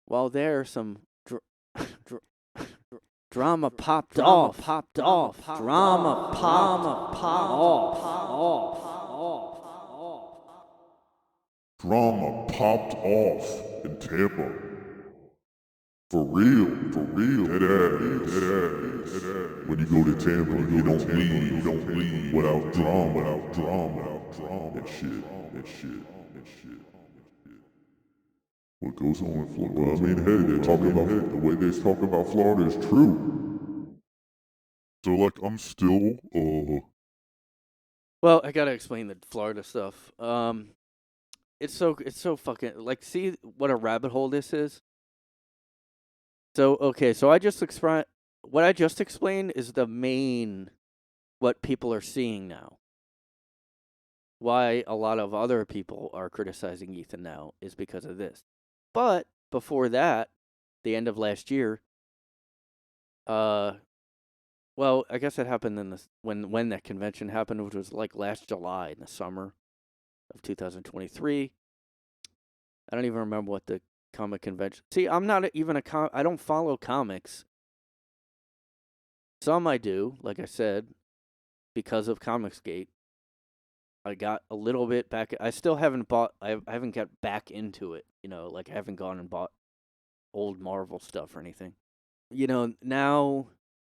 [SPEAKER 1] while there, some drama popped off. Drama popped off.
[SPEAKER 2] Drama popped off in Tampa. For real. Dead ass. When you go to Tampa, you don't leave without drama. That shit. What goes on in Florida? Well, I mean, hey, they're talking about the way they talk about Florida is true. So, like, I'm still,
[SPEAKER 1] Well, I gotta explain the Florida stuff. It's so fucking, like, see what a rabbit hole this is? So, okay, so what I just explained is what people are seeing now. Why a lot of other people are criticizing Ethan now is because of this. But before that, the end of last year, well, I guess it happened in when that convention happened, which was like last July, in the summer of 2023. I don't even remember what the comic convention. See, I'm not even I don't follow comics. Some I do, like I said, because of Comicsgate. I got a little bit back. I still haven't bought. I haven't got back into it. Like, I haven't gone and bought old Marvel stuff or anything. Now.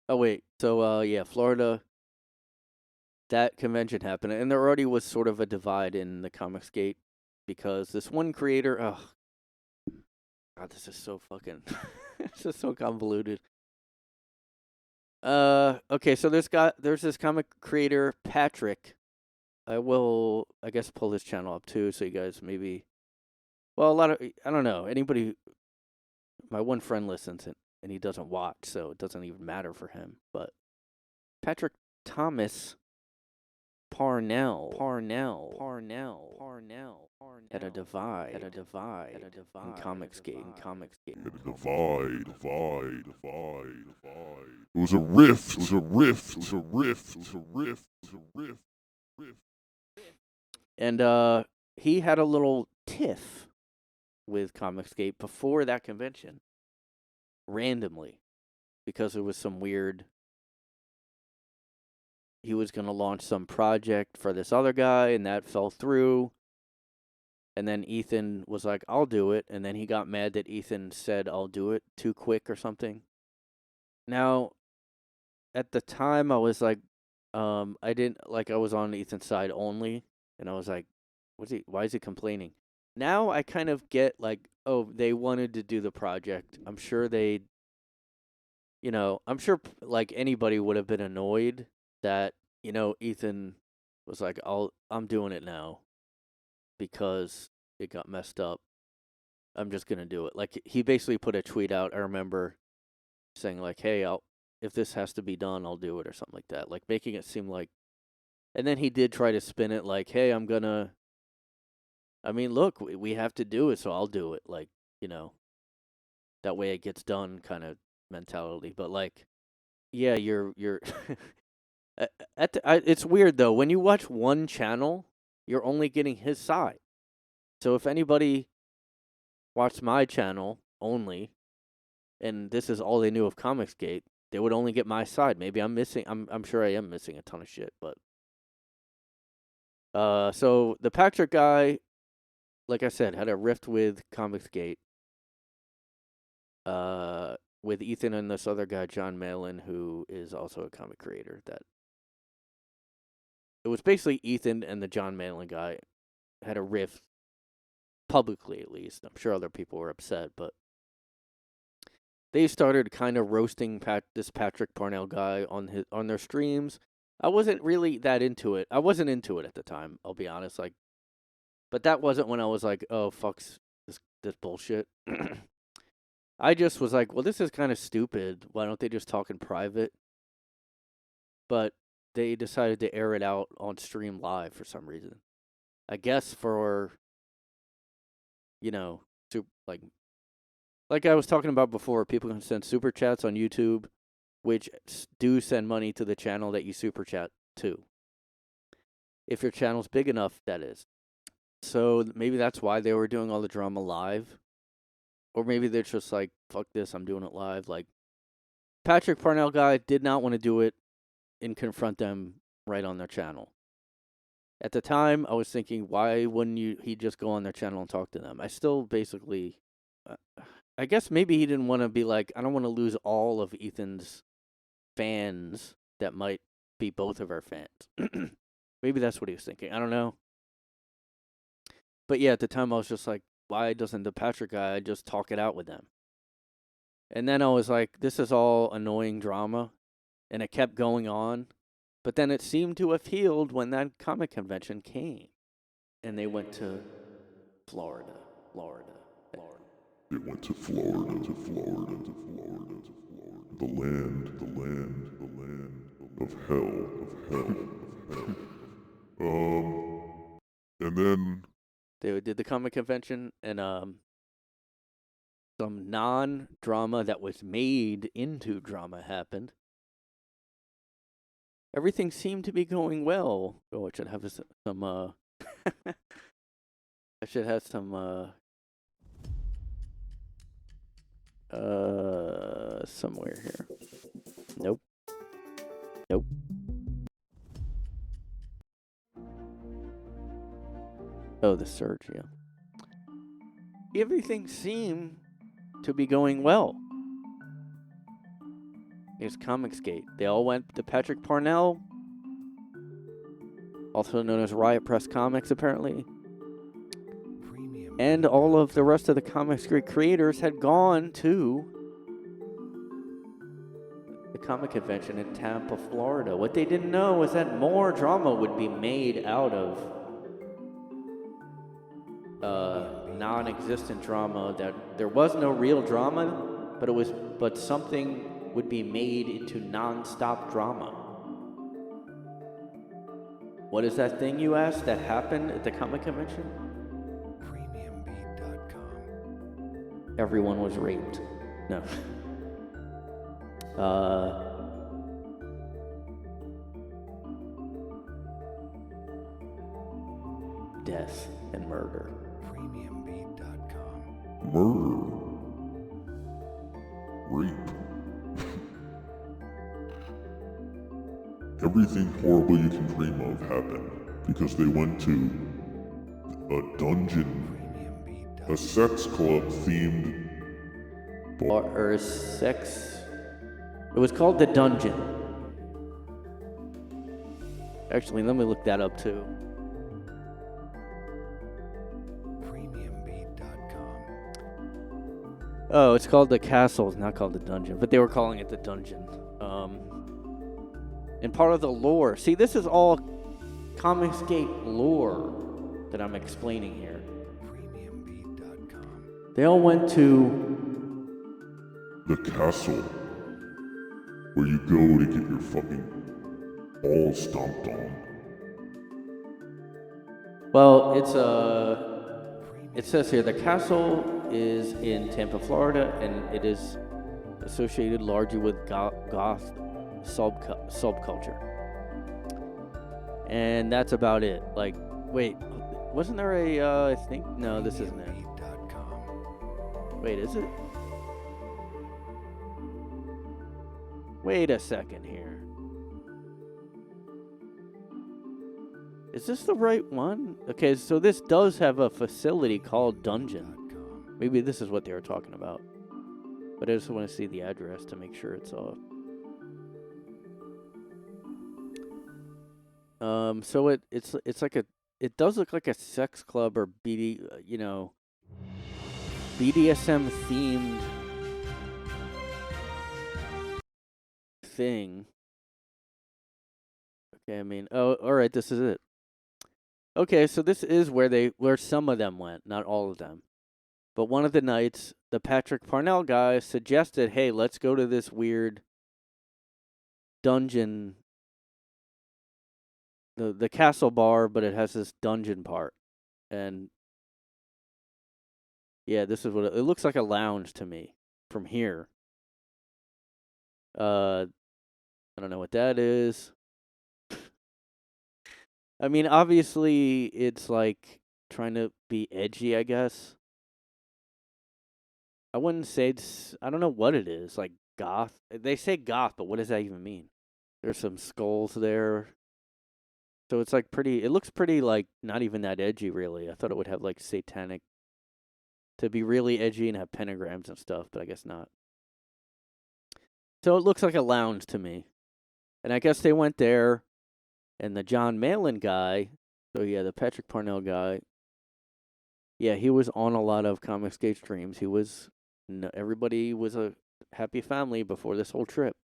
[SPEAKER 1] Oh wait. So yeah, Florida. That convention happened, and there already was sort of a divide in the Comicsgate, because this one creator. Oh, God, this is so fucking. This is so convoluted. Okay, so there's this comic creator, Patrick. I will, I guess, pull his channel up too, so you guys maybe. Well, I don't know, anybody. My one friend listens and he doesn't watch, so it doesn't even matter for him. But Patrick Thomas Parnell at a divide in Comicsgate.
[SPEAKER 2] Divide. It was a rift.
[SPEAKER 1] And he had a little tiff with Comicsgate before that convention, randomly, because it was some weird. He was going to launch some project for this other guy, and that fell through. And then Ethan was like, I'll do it. And then he got mad that Ethan said, I'll do it too quick or something. Now, at the time, I was like, I didn't, like, I was on Ethan's side only. And I was like, why is he complaining? Now I kind of get like, oh, they wanted to do the project. I'm sure I'm sure like anybody would have been annoyed that, Ethan was like, I'm doing it now because it got messed up. I'm just going to do it. Like, he basically put a tweet out, I remember, saying like, hey, if this has to be done, I'll do it or something like that. Like, making it seem like, and then he did try to spin it like, hey, look, we have to do it, so I'll do it. Like, that way it gets done kind of mentality. But like, yeah, you're it's weird though. When you watch one channel, you're only getting his side. So if anybody watched my channel only, and this is all they knew of Comicsgate, they would only get my side. Maybe I'm sure I am missing a ton of shit, but so the Patrick guy, like I said, had a rift with Comicsgate. With Ethan and this other guy, John Malin, who is also a comic creator. That it was basically Ethan and the John Malin guy had a rift, publicly at least. I'm sure other people were upset, but they started kind of roasting this Patrick Parnell guy on their streams. I wasn't really that into it. I wasn't into it at the time, I'll be honest. Like, but that wasn't when I was like, oh, fuck's this bullshit. I just was like, well, this is kind of stupid. Why don't they just talk in private? But they decided to air it out on stream live for some reason. I guess for, like I was talking about before, people can send super chats on YouTube, which do send money to the channel that you super chat to. If your channel's big enough, that is. So maybe that's why they were doing all the drama live. Or maybe they're just like, fuck this, I'm doing it live. Like, Patrick Parnell guy did not want to do it and confront them right on their channel. At the time, I was thinking, why wouldn't he just go on their channel and talk to them? I still basically, I guess maybe he didn't want to be like, I don't want to lose all of Ethan's fans that might be both of our fans. Maybe that's what he was thinking. I don't know. But yeah, at the time, I was just like, why doesn't the Patrick guy just talk it out with them? And then I was like, this is all annoying drama. And it kept going on. But then it seemed to have healed when that comic convention came. And they went to Florida.
[SPEAKER 2] It went to Florida. The land of hell. And then
[SPEAKER 1] They did the comic convention, and some non-drama that was made into drama happened. Everything seemed to be going well. Oh, it should have some I should have some somewhere here. Nope. Oh, the surge, yeah. Everything seemed to be going well. It's Comicsgate. They all went to Patrick Parnell, also known as Riot Press Comics, apparently. And all of the rest of the Comicsgate creators had gone to the comic convention in Tampa, Florida. What they didn't know was that more drama would be made out of non-existent drama, that there was no real drama, but something would be made into non-stop drama. What is that thing, you asked, that happened at the comic convention?
[SPEAKER 6] Premiumbeat.com.
[SPEAKER 1] Everyone was raped. No. Death and murder.
[SPEAKER 6] Premiumbeat.com.
[SPEAKER 2] murder, rape. Everything horrible you can dream of happened because they went to a dungeon, a sex club themed
[SPEAKER 1] Or sex. It was called the Dungeon. Actually, let me look that up too.
[SPEAKER 6] Premiumbeat.com.
[SPEAKER 1] Oh, it's called the Castle. It's not called the Dungeon, but they were calling it the Dungeon. And part of the lore. See, this is all Comicsgate lore that I'm explaining here.
[SPEAKER 6] Premiumbeat.com.
[SPEAKER 1] They all went to
[SPEAKER 2] the castle, where you go to get your fucking balls stomped on.
[SPEAKER 1] Well, it says here the castle is in Tampa, Florida, and it is associated largely with goth subculture. And that's about it. Like, wait, wasn't there I think, no, this isn't it.
[SPEAKER 6] Premiumbeat.com.
[SPEAKER 1] Wait, is it? Wait a second here. Is this the right one? Okay, so this does have a facility called Dungeon. Maybe this is what they were talking about. But I just want to see the address to make sure it's all. So it's like it does look like a sex club or BDSM themed thing. Okay, I mean, oh, all right, this is it. Okay, so this is where some of them went, not all of them. But one of the nights, the Patrick Parnell guy suggested, "Hey, let's go to this weird dungeon, the castle bar, but it has this dungeon part." And yeah, this is what it looks like, a lounge to me from here. I don't know what that is. I mean, obviously, it's like trying to be edgy, I guess. I wouldn't say I don't know what it is, like goth. They say goth, but what does that even mean? There's some skulls there. So it's like it looks pretty like not even that edgy, really. I thought it would have like satanic, to be really edgy and have pentagrams and stuff, but I guess not. So it looks like a lounge to me. And I guess they went there, and the John Malin guy, so yeah, the Patrick Parnell guy, yeah, he was on a lot of Comicsgate streams. Everybody was a happy family before this whole trip.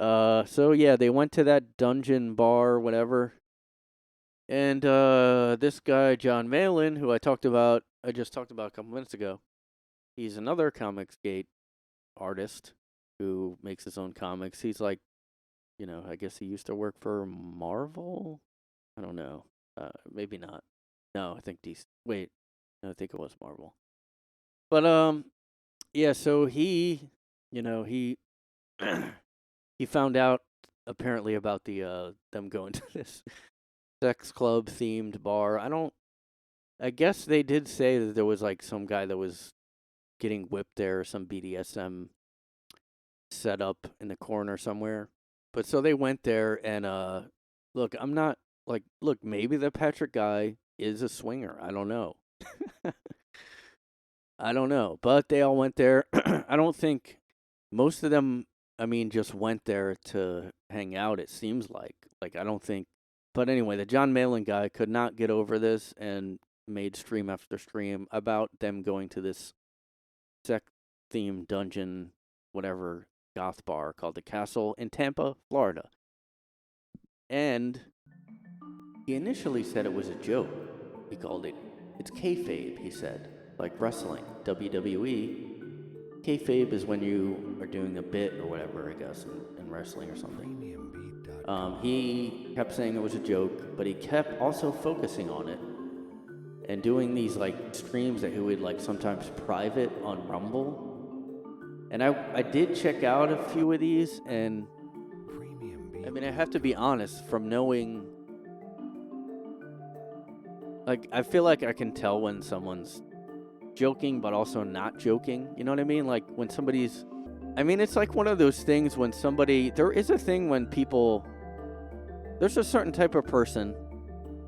[SPEAKER 1] So yeah, they went to that dungeon bar, whatever. And this guy, John Malin, who I just talked about a couple minutes ago, he's another Comicsgate artist who makes his own comics. He's like, I guess he used to work for Marvel? I don't know. Maybe not. No, I think DC. Wait, no, I think it was Marvel. But yeah. So he he found out apparently about them going to this sex club themed bar. I guess they did say that there was like some guy that was getting whipped there, or some BDSM set up in the corner somewhere. But so they went there, and look, maybe the Patrick guy is a swinger. I don't know. I don't know. But they all went there. I don't think most of them, just went there to hang out, it seems like. Like, I don't think. But anyway, the John Malin guy could not get over this and made stream after stream about them going to this sex-themed dungeon, whatever, goth bar called the Castle in Tampa, Florida. And he initially said it was a joke. He called it's Kayfabe, he said, like wrestling, WWE. Kayfabe is when you are doing a bit or whatever, I guess, in wrestling or something. He kept saying it was a joke, but he kept also focusing on it and doing these like streams that he would like sometimes private on Rumble. And I did check out a few of these, and I have to be honest, from knowing, like, I feel like I can tell when someone's joking but also not joking, you know what I mean? Like when somebody's, it's like one of those things when there is a thing when people, there's a certain type of person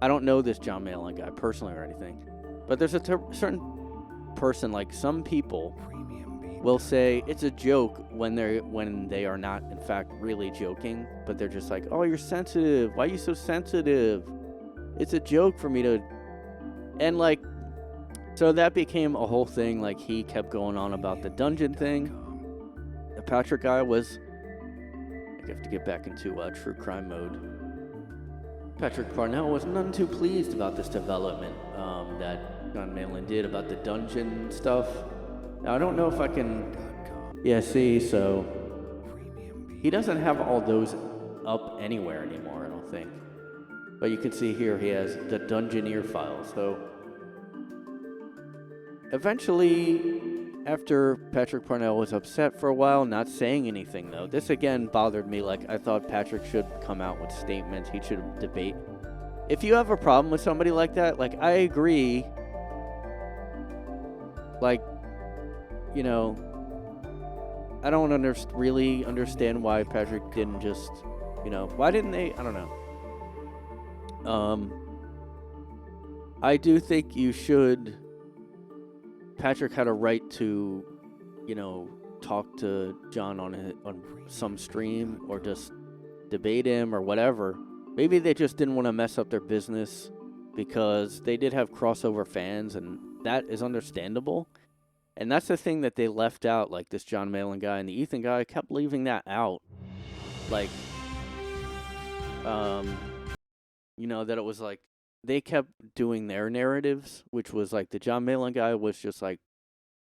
[SPEAKER 1] I don't know this John Malin guy personally or anything, but there's a certain person, like some people will say it's a joke when they are not in fact really joking, but they're just like, oh, you're sensitive, why are you so sensitive, it's a joke for me to, and like, so that became a whole thing. Like, he kept going on about the dungeon thing. The Patrick guy was, I have to get back into true crime mode. Patrick Parnell was none too pleased about this development that John Malin did about the dungeon stuff. Now, I don't know if I can... Yeah, see, so... He doesn't have all those up anywhere anymore, I don't think. But you can see here he has the Dungeoneer file, so... Eventually, after Patrick Parnell was upset for a while, not saying anything though, this again bothered me. Like, I thought Patrick should come out with statements, he should debate. If you have a problem with somebody like that, like, I agree, like, you know, I don't really understand why Patrick didn't just, you know, why didn't they, I don't know. I do think you should... Patrick had a right to, you know, talk to John on some stream or just debate him or whatever. Maybe they just didn't want to mess up their business because they did have crossover fans, and that is understandable. And that's the thing that they left out, like this John Malin guy and the Ethan guy kept leaving that out. Like, you know, that it was like, they kept doing their narratives, which was like the John Malin guy was just like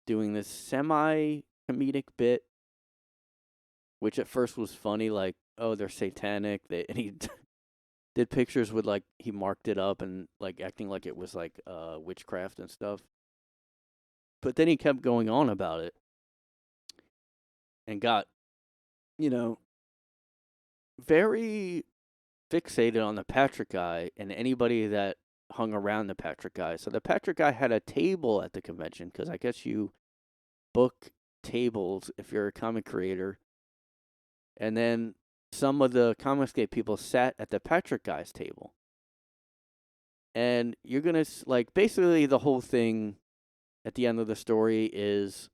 [SPEAKER 1] doing this semi-comedic bit, which at first was funny, like, oh, they're satanic. And he did pictures with, like, he marked it up and, like, acting like it was, like, witchcraft and stuff. But then he kept going on about it and got, you know, very fixated on the Patrick guy and anybody that hung around the Patrick guy. So the Patrick guy had a table at the convention, because I guess you book tables if you're a comic creator. And then some of the Comicsgate people sat at the Patrick guy's table. And you're going to, like, basically the whole thing at the end of the story is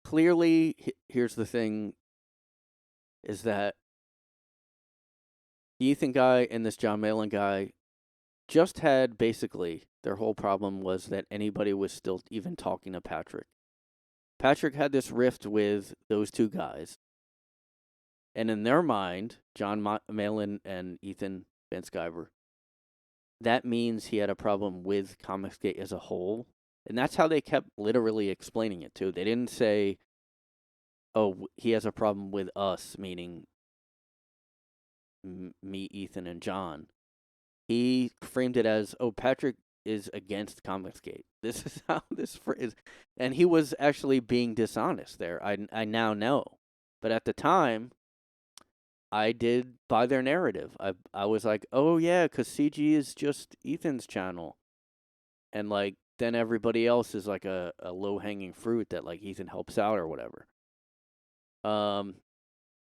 [SPEAKER 1] clearly, here's the thing, is that the Ethan guy and this John Malin guy just had, basically, their whole problem was that anybody was still even talking to Patrick. Patrick had this rift with those two guys. And in their mind, John Malin and Ethan Van Sciver, that means he had a problem with Comicsgate as a whole. And that's how they kept literally explaining it, too. They didn't say, oh, he has a problem with us, meaning me, Ethan, and John. He framed it as, oh, Patrick is against Comicsgate. This is how this is. And he was actually being dishonest there. I now know. But at the time, I did buy their narrative. I was like, oh, yeah, because CG is just Ethan's channel. And, like, then everybody else is like a low-hanging fruit that, like, Ethan helps out or whatever.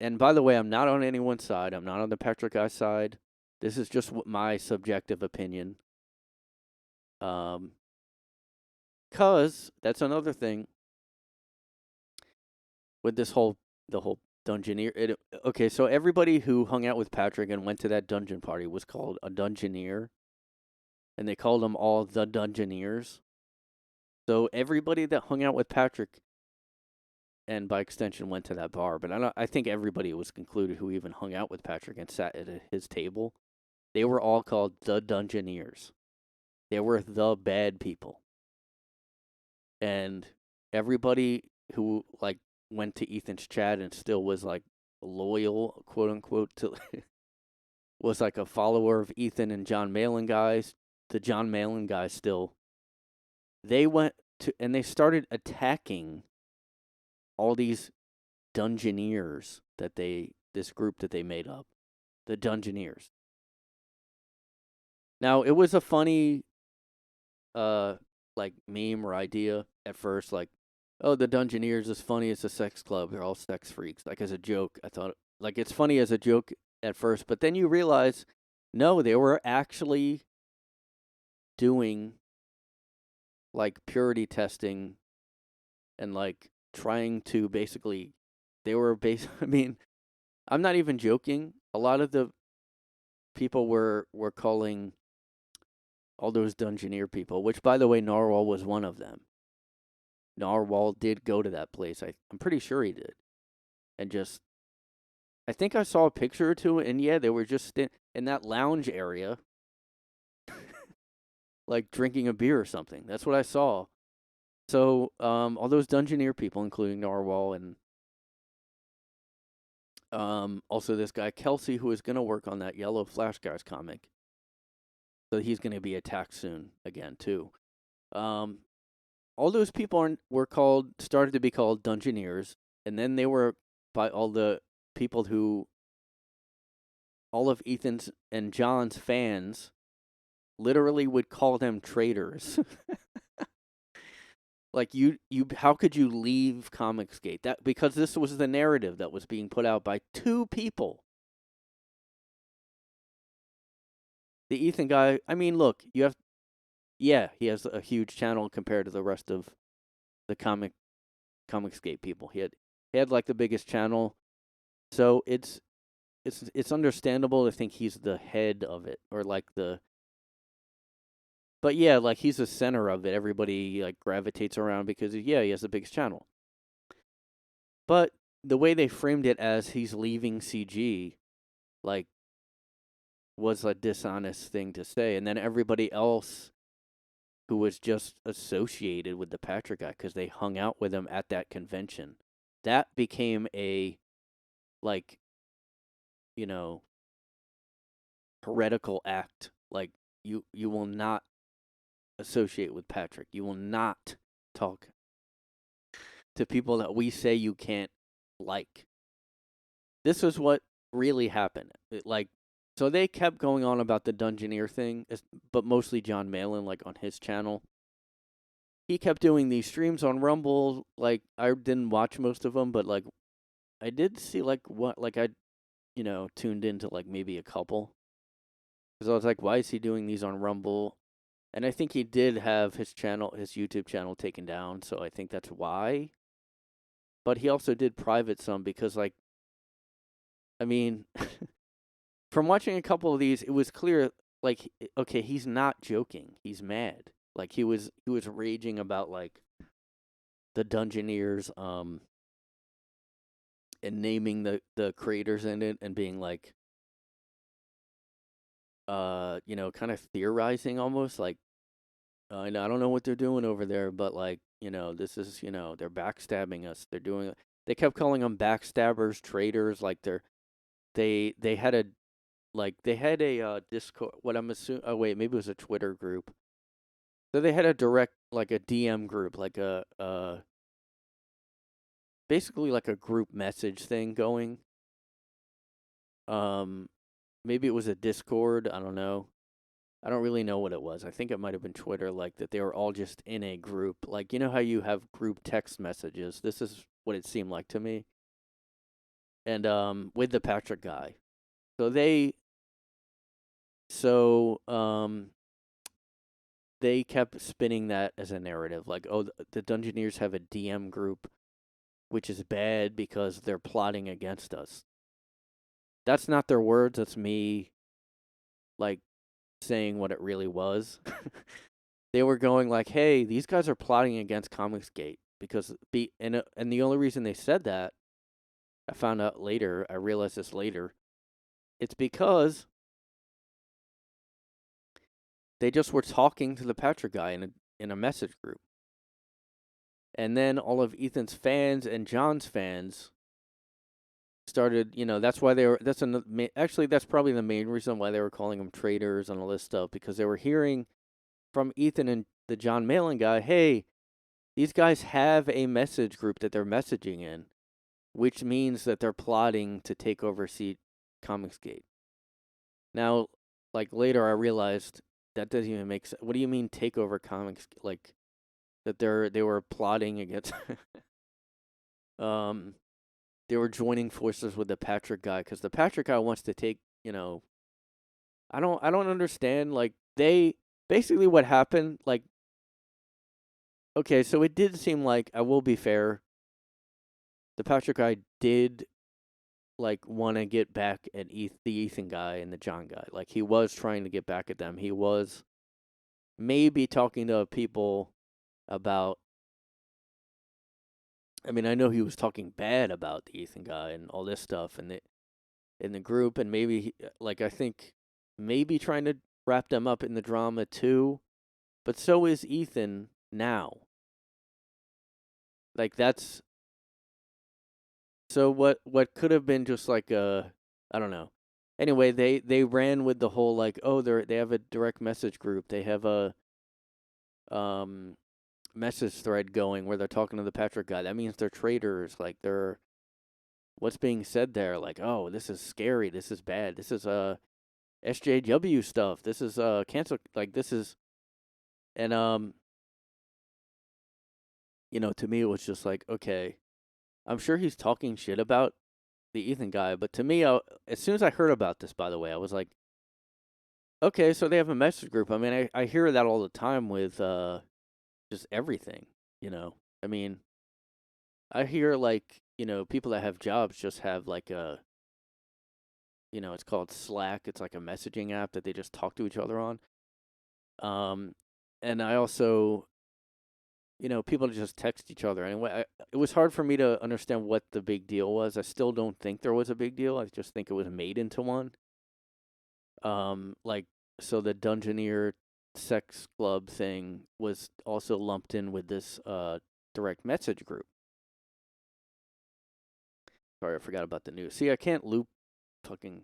[SPEAKER 1] And by the way, I'm not on anyone's side. I'm not on the Patrick guy's side. This is just my subjective opinion. Because that's another thing with the whole Dungeoneer. Okay, so everybody who hung out with Patrick and went to that dungeon party was called a Dungeoneer. And they called them all the Dungeoneers. So everybody that hung out with Patrick, and by extension went to that bar, but I think everybody was concluded who even hung out with Patrick and sat at his table, they were all called the Dungeoneers. They were the bad people. And everybody who, like, went to Ethan's chat and still was, like, loyal, quote unquote, to was like a follower of Ethan and John Malin guys, the John Malin guys still, they went to, and they started attacking all these Dungeoneers that this group that they made up, the Dungeoneers. Now, it was a funny, like, meme or idea at first, like, oh, the Dungeoneers is funny, it's a sex club, they're all sex freaks, like, as a joke. I thought, like, it's funny as a joke at first, but then you realize No, they were actually doing like purity testing and like trying to basically, they were I mean, I'm not even joking. A lot of the people were calling all those Dungeoneer people, which by the way, Narwhal was one of them. Narwhal did go to that place. I'm pretty sure he did. And just, I think I saw a picture or two, and yeah, they were just in that lounge area, like drinking a beer or something. That's what I saw. So, all those Dungeoneer people, including Narwhal and also this guy Kelsey, who is going to work on that Yellow Flash Guys comic. So he's going to be attacked soon again too. All those people started to be called Dungeoneers, and then they were by all the people who, all of Ethan's and John's fans, literally would call them traitors. Like how could you leave Comicsgate? That because this was the narrative that was being put out by two people. The Ethan guy, I mean, look, he has a huge channel compared to the rest of the Comicsgate people. He had like the biggest channel, so it's understandable to think he's the head of it, or like the. But yeah, like he's the center of it. Everybody like gravitates around because he has the biggest channel. But the way they framed it as he's leaving CG, like, was a dishonest thing to say. And then everybody else who was just associated with the Patrick guy because they hung out with him at that convention, that became a, like, heretical act. Like, you will not associate with Patrick. You will not talk to people that we say you can't like. This is what really happened. So they kept going on about the Dungeoneer thing, but mostly John Malin, like on his channel. He kept doing these streams on Rumble. Like, I didn't watch most of them, but like, I did see I tuned into like maybe a couple. Because I was like, why is he doing these on Rumble? And I think he did have his YouTube channel taken down, so I think that's why. But he also did private some because, like, I mean, from watching a couple of these, it was clear, like, okay, he's not joking. He's mad. Like, he was raging about, like, the Dungeoneers, and naming the creators in it and being like, kind of theorizing almost, like, I don't know what they're doing over there, but like, this is, they're backstabbing us. They kept calling them backstabbers, traitors. Like they had a Discord. What I'm assuming. Oh wait, maybe it was a Twitter group. So they had a direct, like a DM group, like basically like a group message thing going. Maybe it was a Discord. I don't know. I don't really know what it was. I think it might have been Twitter, like that they were all just in a group. Like, you know how you have group text messages? This is what it seemed like to me. And with the Patrick guy. They kept spinning that as a narrative. Like, oh, the Dungeoneers have a DM group, which is bad because they're plotting against us. That's not their words. That's me, like, saying what it really was. They were going like, hey, these guys are plotting against Comicsgate because and the only reason they said that, I realized this later, it's because they just were talking to the Patrick guy in a message group. And then all of Ethan's fans and John's fans started, that's why that's probably the main reason why they were calling them traitors and all this stuff, because they were hearing from Ethan and the John Malin guy, hey, these guys have a message group that they're messaging in, which means that they're plotting to take over Comicsgate. Now, like, later I realized that doesn't even make sense. What do you mean take over Comics? Like, that they were plotting against they were joining forces with the Patrick guy, because the Patrick guy wants to take, I don't understand. Like, they basically what happened. Like, okay, so it did seem like, I will be fair, the Patrick guy did like want to get back at the Ethan guy and the John guy. Like, he was trying to get back at them. He was maybe talking to people about. I mean, I know he was talking bad about the Ethan guy and all this stuff in the group, and maybe like, I think maybe trying to wrap them up in the drama too. But so is Ethan now. Like, that's so what could have been just like a, I don't know. Anyway, they ran with the whole like, oh, they have a direct message group. They have a message thread going where they're talking to the Patrick guy. That means they're traitors. Like, they're, what's being said there? Like, oh, this is scary. This is bad. This is SJW stuff. This is cancel. Like, this is, and you know, to me it was just like, okay, I'm sure he's talking shit about the Ethan guy, but to me, as soon as I heard about this, by the way, I was like, okay, so they have a message group. I mean, I hear that all the time with just everything, you know. I mean, I hear, like, you know, people that have jobs just have like a, you know, it's called Slack. It's like a messaging app that they just talk to each other on. And I also, you know, people just text each other. Anyway, it was hard for me to understand what the big deal was. I still don't think there was a big deal. I just think it was made into one. Like, so the Dungeoneer sex club thing was also lumped in with this direct message group. Sorry, I forgot about the news. See, I can't loop fucking.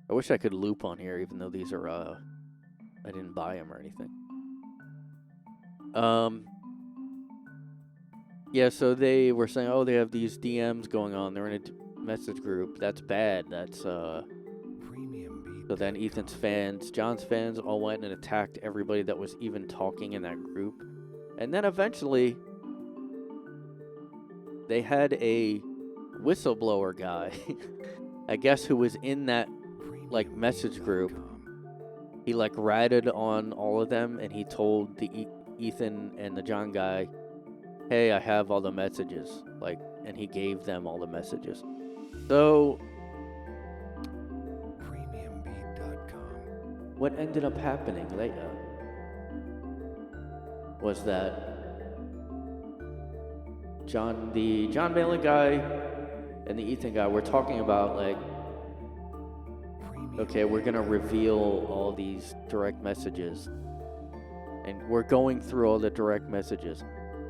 [SPEAKER 1] I wish I could loop on here, even though these are I didn't buy them or anything. Yeah, so they were saying, oh, they have these DMs going on. They're in a message group. That's bad. That's So then Ethan's fans, John's fans, all went and attacked everybody that was even talking in that group. And then eventually, they had a whistleblower guy, I guess, who was in that, like, message group. He, like, ratted on all of them, and he told the Ethan and the John guy, hey, I have all the messages. Like, and he gave them all the messages. So what ended up happening later was that the John Malin guy and the Ethan guy were talking about, like, okay, we're gonna reveal all these direct messages, and we're going through all the direct messages,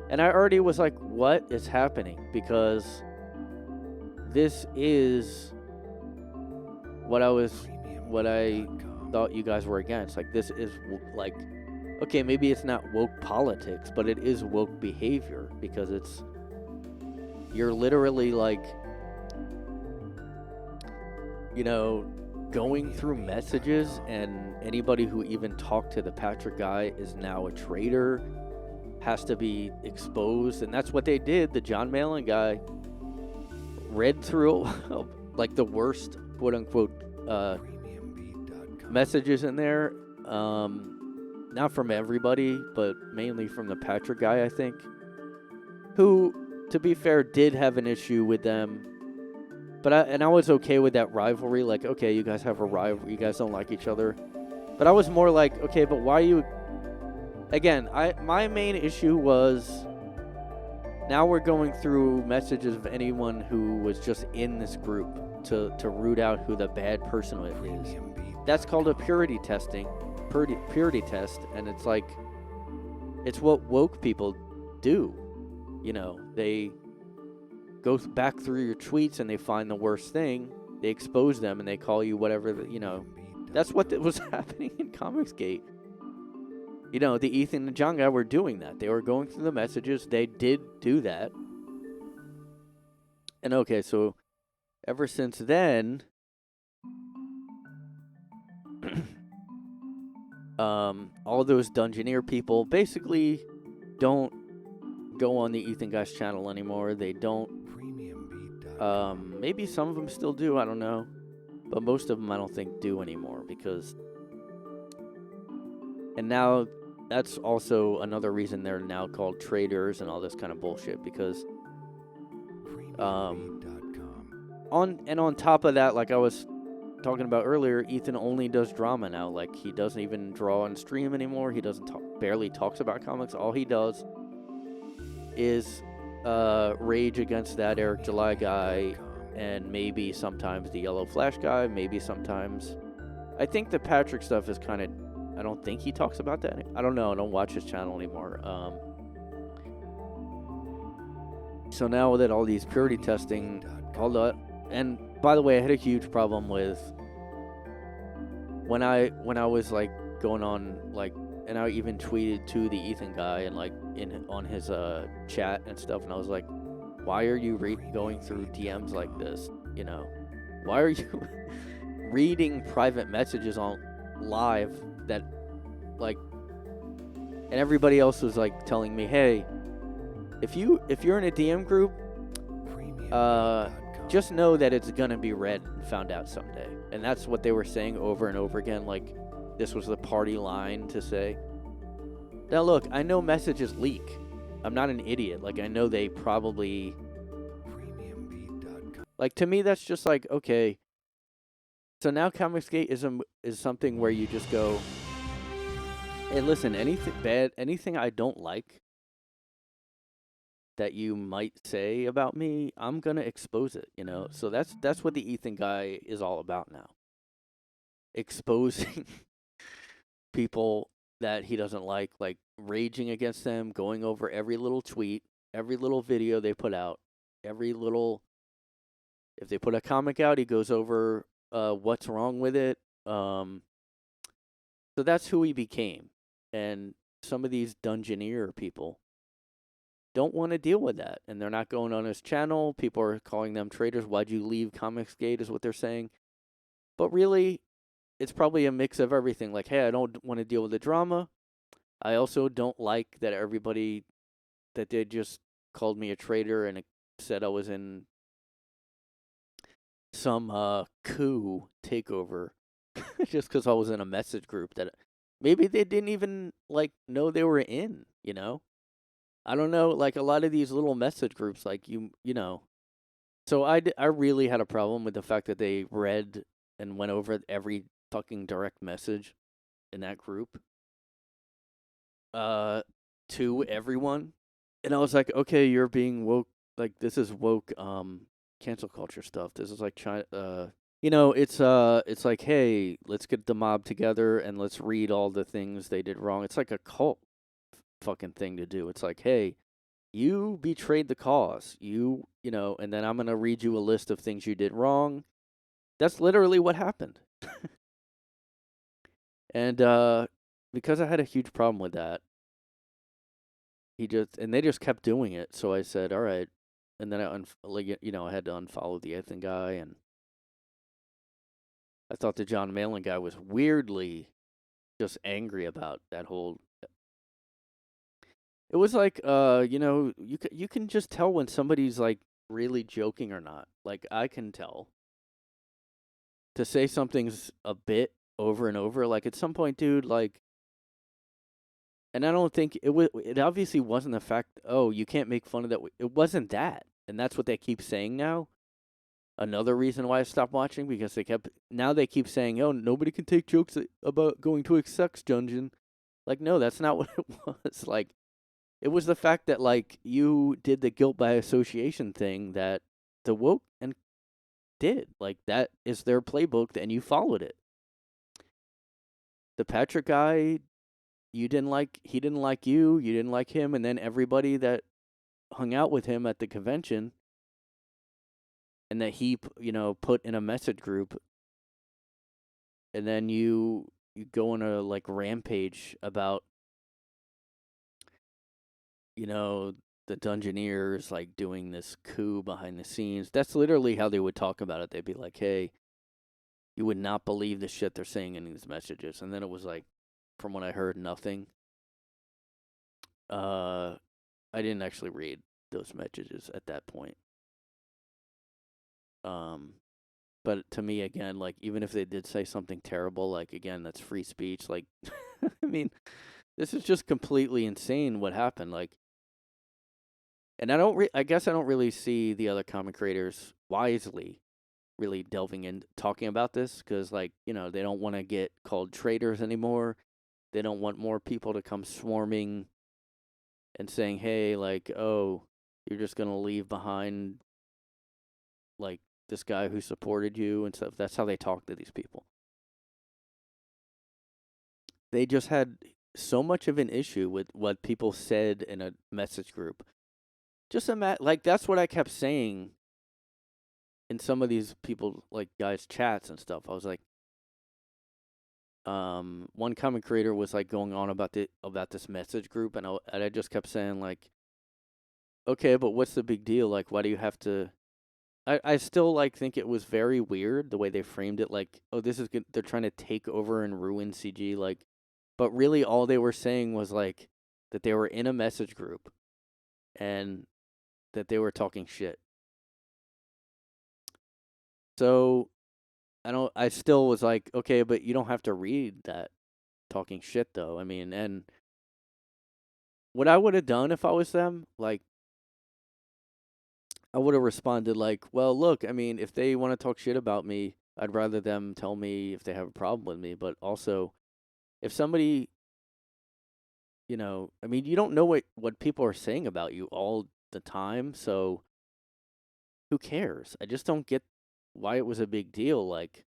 [SPEAKER 1] and I already was like, what is happening? Because this is what I thought you guys were against. Like, this is like, okay, maybe it's not woke politics, but it is woke behavior, because you're literally, like, you know, going through messages, and anybody who even talked to the Patrick guy is now a traitor, has to be exposed. And that's what they did. The John Malin guy read through like the worst quote unquote messages in there, not from everybody, but mainly from the Patrick guy, I think, who, to be fair, did have an issue with them. But I was okay with that rivalry. Like, okay, you guys have a rivalry. You guys don't like each other. But I was more like, okay, but why you... Again, my main issue was, now we're going through messages of anyone who was just in this group to root out who the bad person is. That's called a purity test, and it's like, it's what woke people do. You know, they go back through your tweets and they find the worst thing, they expose them, and they call you whatever, you know. That's what was happening in Comicsgate. You know, the Ethan and John guy were doing that. They were going through the messages. They did do that. And okay, so ever since then, all those Dungeoneer people basically don't go on the Ethan guy's channel anymore. They don't. Maybe some of them still do. I don't know. but most of them I don't think do anymore because. And now that's also another reason they're now called traders and all this kind of bullshit because. On top of that, like I was talking about earlier, Ethan only does drama now. Like he doesn't even draw and stream anymore. He doesn't barely talks about comics. All he does is rage against that Eric July guy and maybe sometimes the Yellow Flash guy, maybe sometimes. I think the Patrick stuff is kind of, I don't think he talks about that. I don't know. I don't watch his channel anymore. So now that all these purity testing, all that, and by the way, I had a huge problem with when I was like going on like, and I even tweeted to the Ethan guy and like on his chat and stuff, and I was like, why are you going through DMs like this? You know, why are you reading private messages on live that like, and everybody else was like telling me, hey, if you're in a DM group, just know that it's gonna be read and found out someday. And that's what they were saying over and over again. Like, this was the party line to say. Now look, I know messages leak. I'm not an idiot. Like, I know they probably. Like, to me, that's just like, okay. So now Comicsgate is something where you just go, hey, listen, anything bad, anything I don't like that you might say about me, I'm gonna expose it, you know. So that's what the Ethan guy is all about now. Exposing people that he doesn't like raging against them, going over every little tweet, every little video they put out, every little. If they put a comic out, he goes over what's wrong with it. So that's who he became, and some of these Dungeoneer people don't want to deal with that, and they're not going on his channel. People are calling them traitors. Why'd you leave Comicsgate is what they're saying. But really, it's probably a mix of everything. Like, hey, I don't want to deal with the drama. I also don't like that everybody, that they just called me a traitor and said I was in some coup takeover just because I was in a message group that maybe they didn't even like know they were in, you know? I don't know, like a lot of these little message groups, like you know. So I really had a problem with the fact that they read and went over every fucking direct message in that group to everyone. And I was like, okay, you're being woke. Like, this is woke cancel culture stuff. This is like China. You know, it's like, hey, let's get the mob together and let's read all the things they did wrong. It's like a cult fucking thing to do. It's like, hey, you betrayed the cause. You know, and then I'm going to read you a list of things you did wrong. That's literally what happened. And because I had a huge problem with that, they just kept doing it. So I said, all right. And then I had to unfollow the Ethan guy, and I thought the John Malin guy was weirdly just angry about that whole. It was like, you know, you can just tell when somebody's like really joking or not. Like, I can tell. To say something's a bit over and over, like at some point, dude, like. And I don't think it obviously wasn't the fact, oh, you can't make fun of that. It wasn't that. And that's what they keep saying now. Another reason why I stopped watching, because they keep saying, oh, nobody can take jokes about going to a sex dungeon. Like, no, that's not what it was. Like, it was the fact that, like, you did the guilt by association thing that the woke and did. Like, that is their playbook, and you followed it. The Patrick guy, he didn't like you didn't like him, and then everybody that hung out with him at the convention and that he, you know, put in a message group, and then you go on a like rampage about, you know, the Dungeoneers like doing this coup behind the scenes. That's literally how they would talk about it. They'd be like, hey, you would not believe the shit they're saying in these messages. And then it was like, from what I heard, nothing. I didn't actually read those messages at that point. But to me, again, like, even if they did say something terrible, like, again, that's free speech. Like, I mean, this is just completely insane what happened. Like, and I guess I don't really see the other comic creators wisely really delving in talking about this because, like, you know, they don't want to get called traitors anymore. They don't want more people to come swarming and saying, hey, like, oh, you're just going to leave behind, like, this guy who supported you and stuff. That's how they talk to these people. They just had so much of an issue with what people said in a message group. Just like, that's what I kept saying in some of these people, like, guys' chats and stuff. I was like, one comic creator was like going on about this message group, and I just kept saying, like, okay, but what's the big deal? Like, why do you have to? I still, like, think it was very weird the way they framed it. Like, oh, this is good. They're trying to take over and ruin CG. Like, but really, all they were saying was like that they were in a message group, and that they were talking shit. So I still was like, okay, but you don't have to read that talking shit, though. I mean, and what I would have done if I was them, like, I would have responded like, well, look, I mean, if they want to talk shit about me, I'd rather them tell me if they have a problem with me. But also, if somebody, you know, I mean, you don't know what people are saying about you all the time, so who cares? I just don't get why it was a big deal. Like,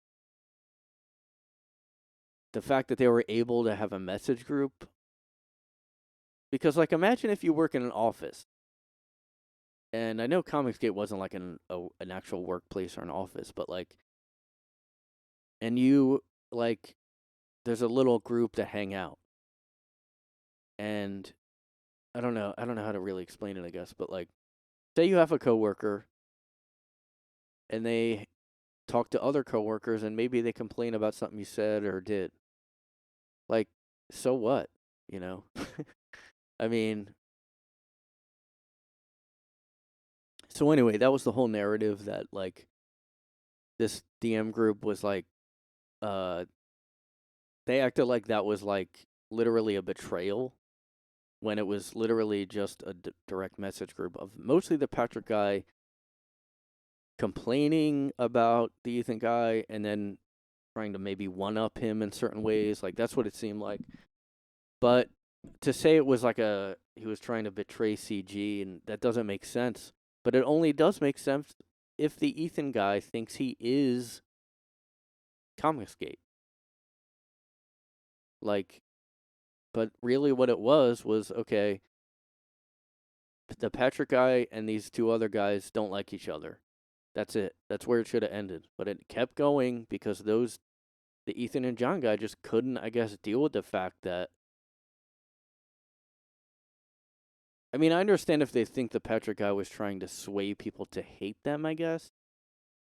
[SPEAKER 1] the fact that they were able to have a message group. Because, like, imagine if you work in an office. And I know Comicsgate wasn't like an actual workplace or an office, but, like, and you, like, there's a little group that hang out. And I don't know how to really explain it, I guess, but, like, say you have a coworker and they talk to other coworkers and maybe they complain about something you said or did. Like, so what, you know? I mean, so anyway, that was the whole narrative that, like, this DM group was like, they acted like that was, like, literally a betrayal when it was literally just a direct message group of mostly the Patrick guy complaining about the Ethan guy and then trying to maybe one-up him in certain ways. Like, that's what it seemed like. But to say it was like he was trying to betray CG, and that doesn't make sense. But it only does make sense if the Ethan guy thinks he is Comicsgate. Like, but really what it was, okay, the Patrick guy and these two other guys don't like each other. That's it. That's where it should have ended. But it kept going because the Ethan and John guy just couldn't, I guess, deal with the fact that, I mean, I understand if they think the Patrick guy was trying to sway people to hate them, I guess.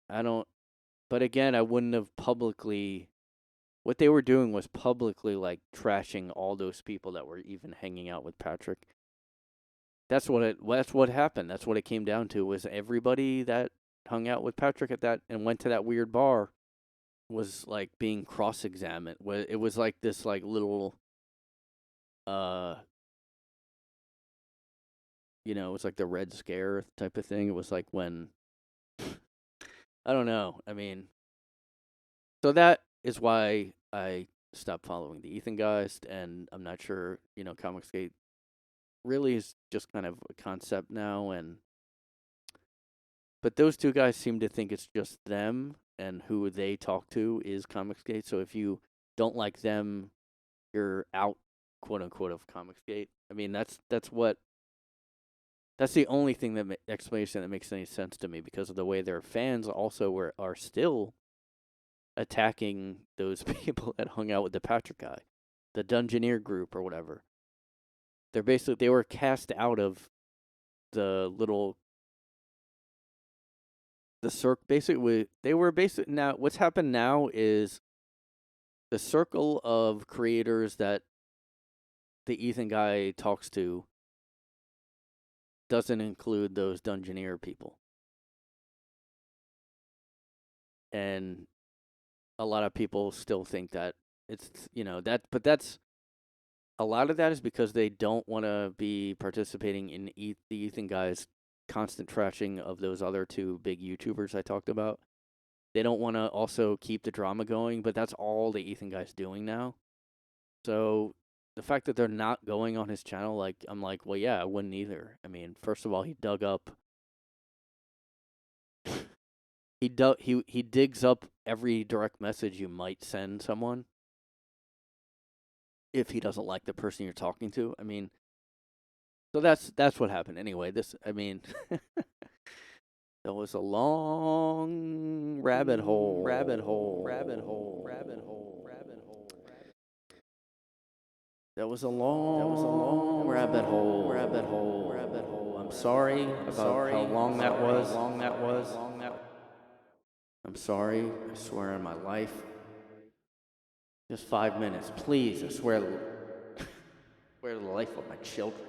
[SPEAKER 1] But again, I wouldn't have publicly, what they were doing was publicly, like, trashing all those people that were even hanging out with Patrick. That's what happened. That's what it came down to, was everybody that hung out with Patrick at that and went to that weird bar was, like, being cross-examined. It was like this, like, little, you know, it was like the Red Scare type of thing. It was like when, I don't know. I mean, so that is why I stopped following the Ethan guys, and I'm not sure, you know, Comicsgate really is just kind of a concept now, but those two guys seem to think it's just them, and who they talk to is Comicsgate. So if you don't like them, you're out, quote unquote, of Comicsgate. I mean, that's the only thing explanation that makes any sense to me, because of the way their fans also are still attacking those people that hung out with the Patrick guy, the Dungeoneer group or whatever. They were cast out of the circle. Basically, now what's happened now is the circle of creators that the Ethan guy talks to doesn't include those Dungeoneer people. and a lot of people still think that it's, but that's, a lot of that is because they don't want to be participating in the Ethan guy's constant trashing of those other two big YouTubers I talked about. They don't want to also keep the drama going, but that's all the Ethan guy's doing now. So the fact that they're not going on his channel, like, I'm like, well, yeah, I wouldn't either. I mean, first of all, he dug up. He digs up every direct message you might send someone if he doesn't like the person you're talking to. I mean, so that's what happened. Anyway, that was a long rabbit hole. That was a long rabbit hole. I'm sorry about how long that was. I'm sorry. I swear on my life. Just 5 minutes, please. I swear to the life of my children.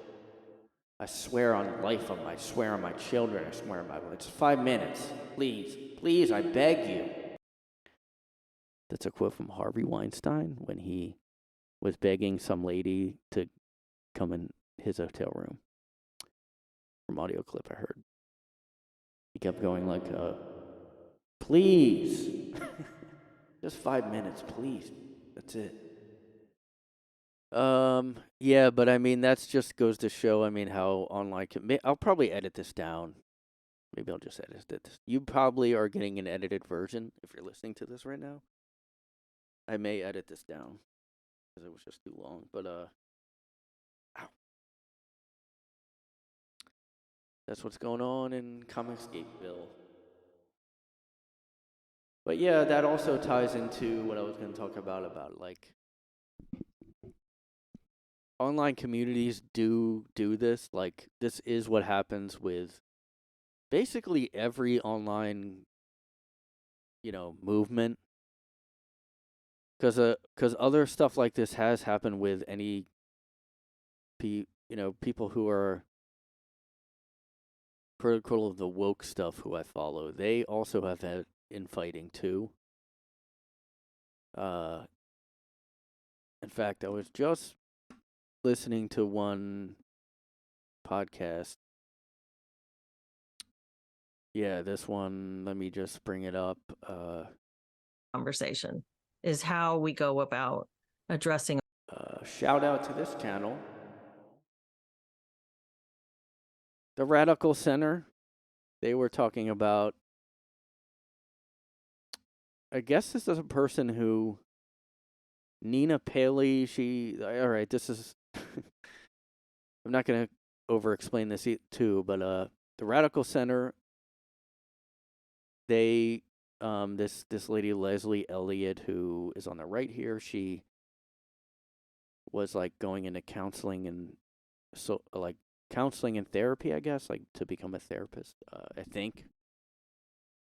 [SPEAKER 1] I swear on life of my, swear on my children. I swear on my, it's 5 minutes. Please, I beg you. That's a quote from Harvey Weinstein when he was begging some lady to come in his hotel room. From audio clip I heard. He kept going like, please. Just 5 minutes, please. That's it. Yeah, but I mean, that's just goes to show, I mean, how online I'll probably edit this down. Maybe I'll just edit this. You probably are getting an edited version if you're listening to this right now. I may edit this down because it was just too long, but, ow. That's what's going on in Comicsgateville. But yeah, that also ties into what I was going to talk about like, online communities do this. Like, this is what happens with basically every online, movement. Because other stuff like this has happened with any, people who are critical of the woke stuff who I follow. They also have had infighting too. In fact, I was just listening to one podcast. Yeah, this one, let me just bring it up.
[SPEAKER 7] Conversation is how we go about addressing.
[SPEAKER 1] Shout out to this channel. The Radical Center. They were talking about, I guess this is a person who, Nina Paley, all right, this is, I'm not going to over-explain this too, but the Radical Center, they, this lady, Leslie Elliott, who is on the right here, she was, like, going into counseling and, counseling and therapy, I guess, like, to become a therapist, I think.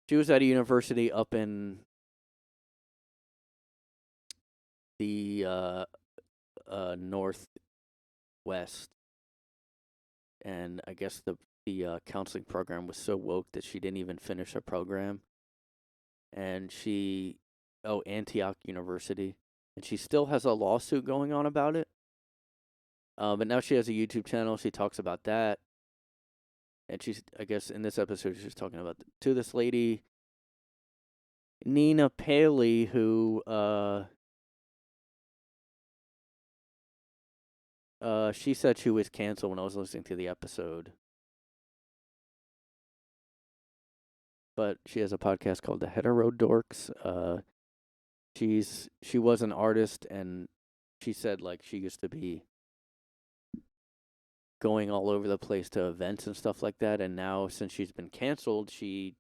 [SPEAKER 1] She was at a university up in the northwest, and I guess the counseling program was so woke that she didn't even finish her program, and Antioch University, and she still has a lawsuit going on about it, but now she has a YouTube channel. She talks about that, and she's, I guess in this episode, she's talking about to this lady, Nina Paley, who she said she was canceled when I was listening to the episode. But she has a podcast called The Hetero Dorks. She was an artist, and she said, like, she used to be going all over the place to events and stuff like that, and now since she's been canceled, she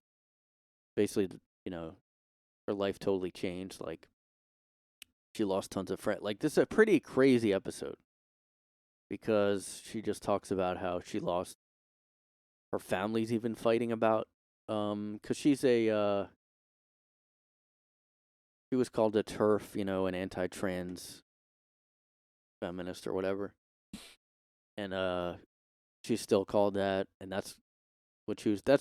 [SPEAKER 1] basically, her life totally changed. Like, she lost tons of friends. Like, this is a pretty crazy episode, because she just talks about how she lost, her family's even fighting about, because she's she was called a TERF, an anti-trans feminist or whatever, and she's still called that, and that's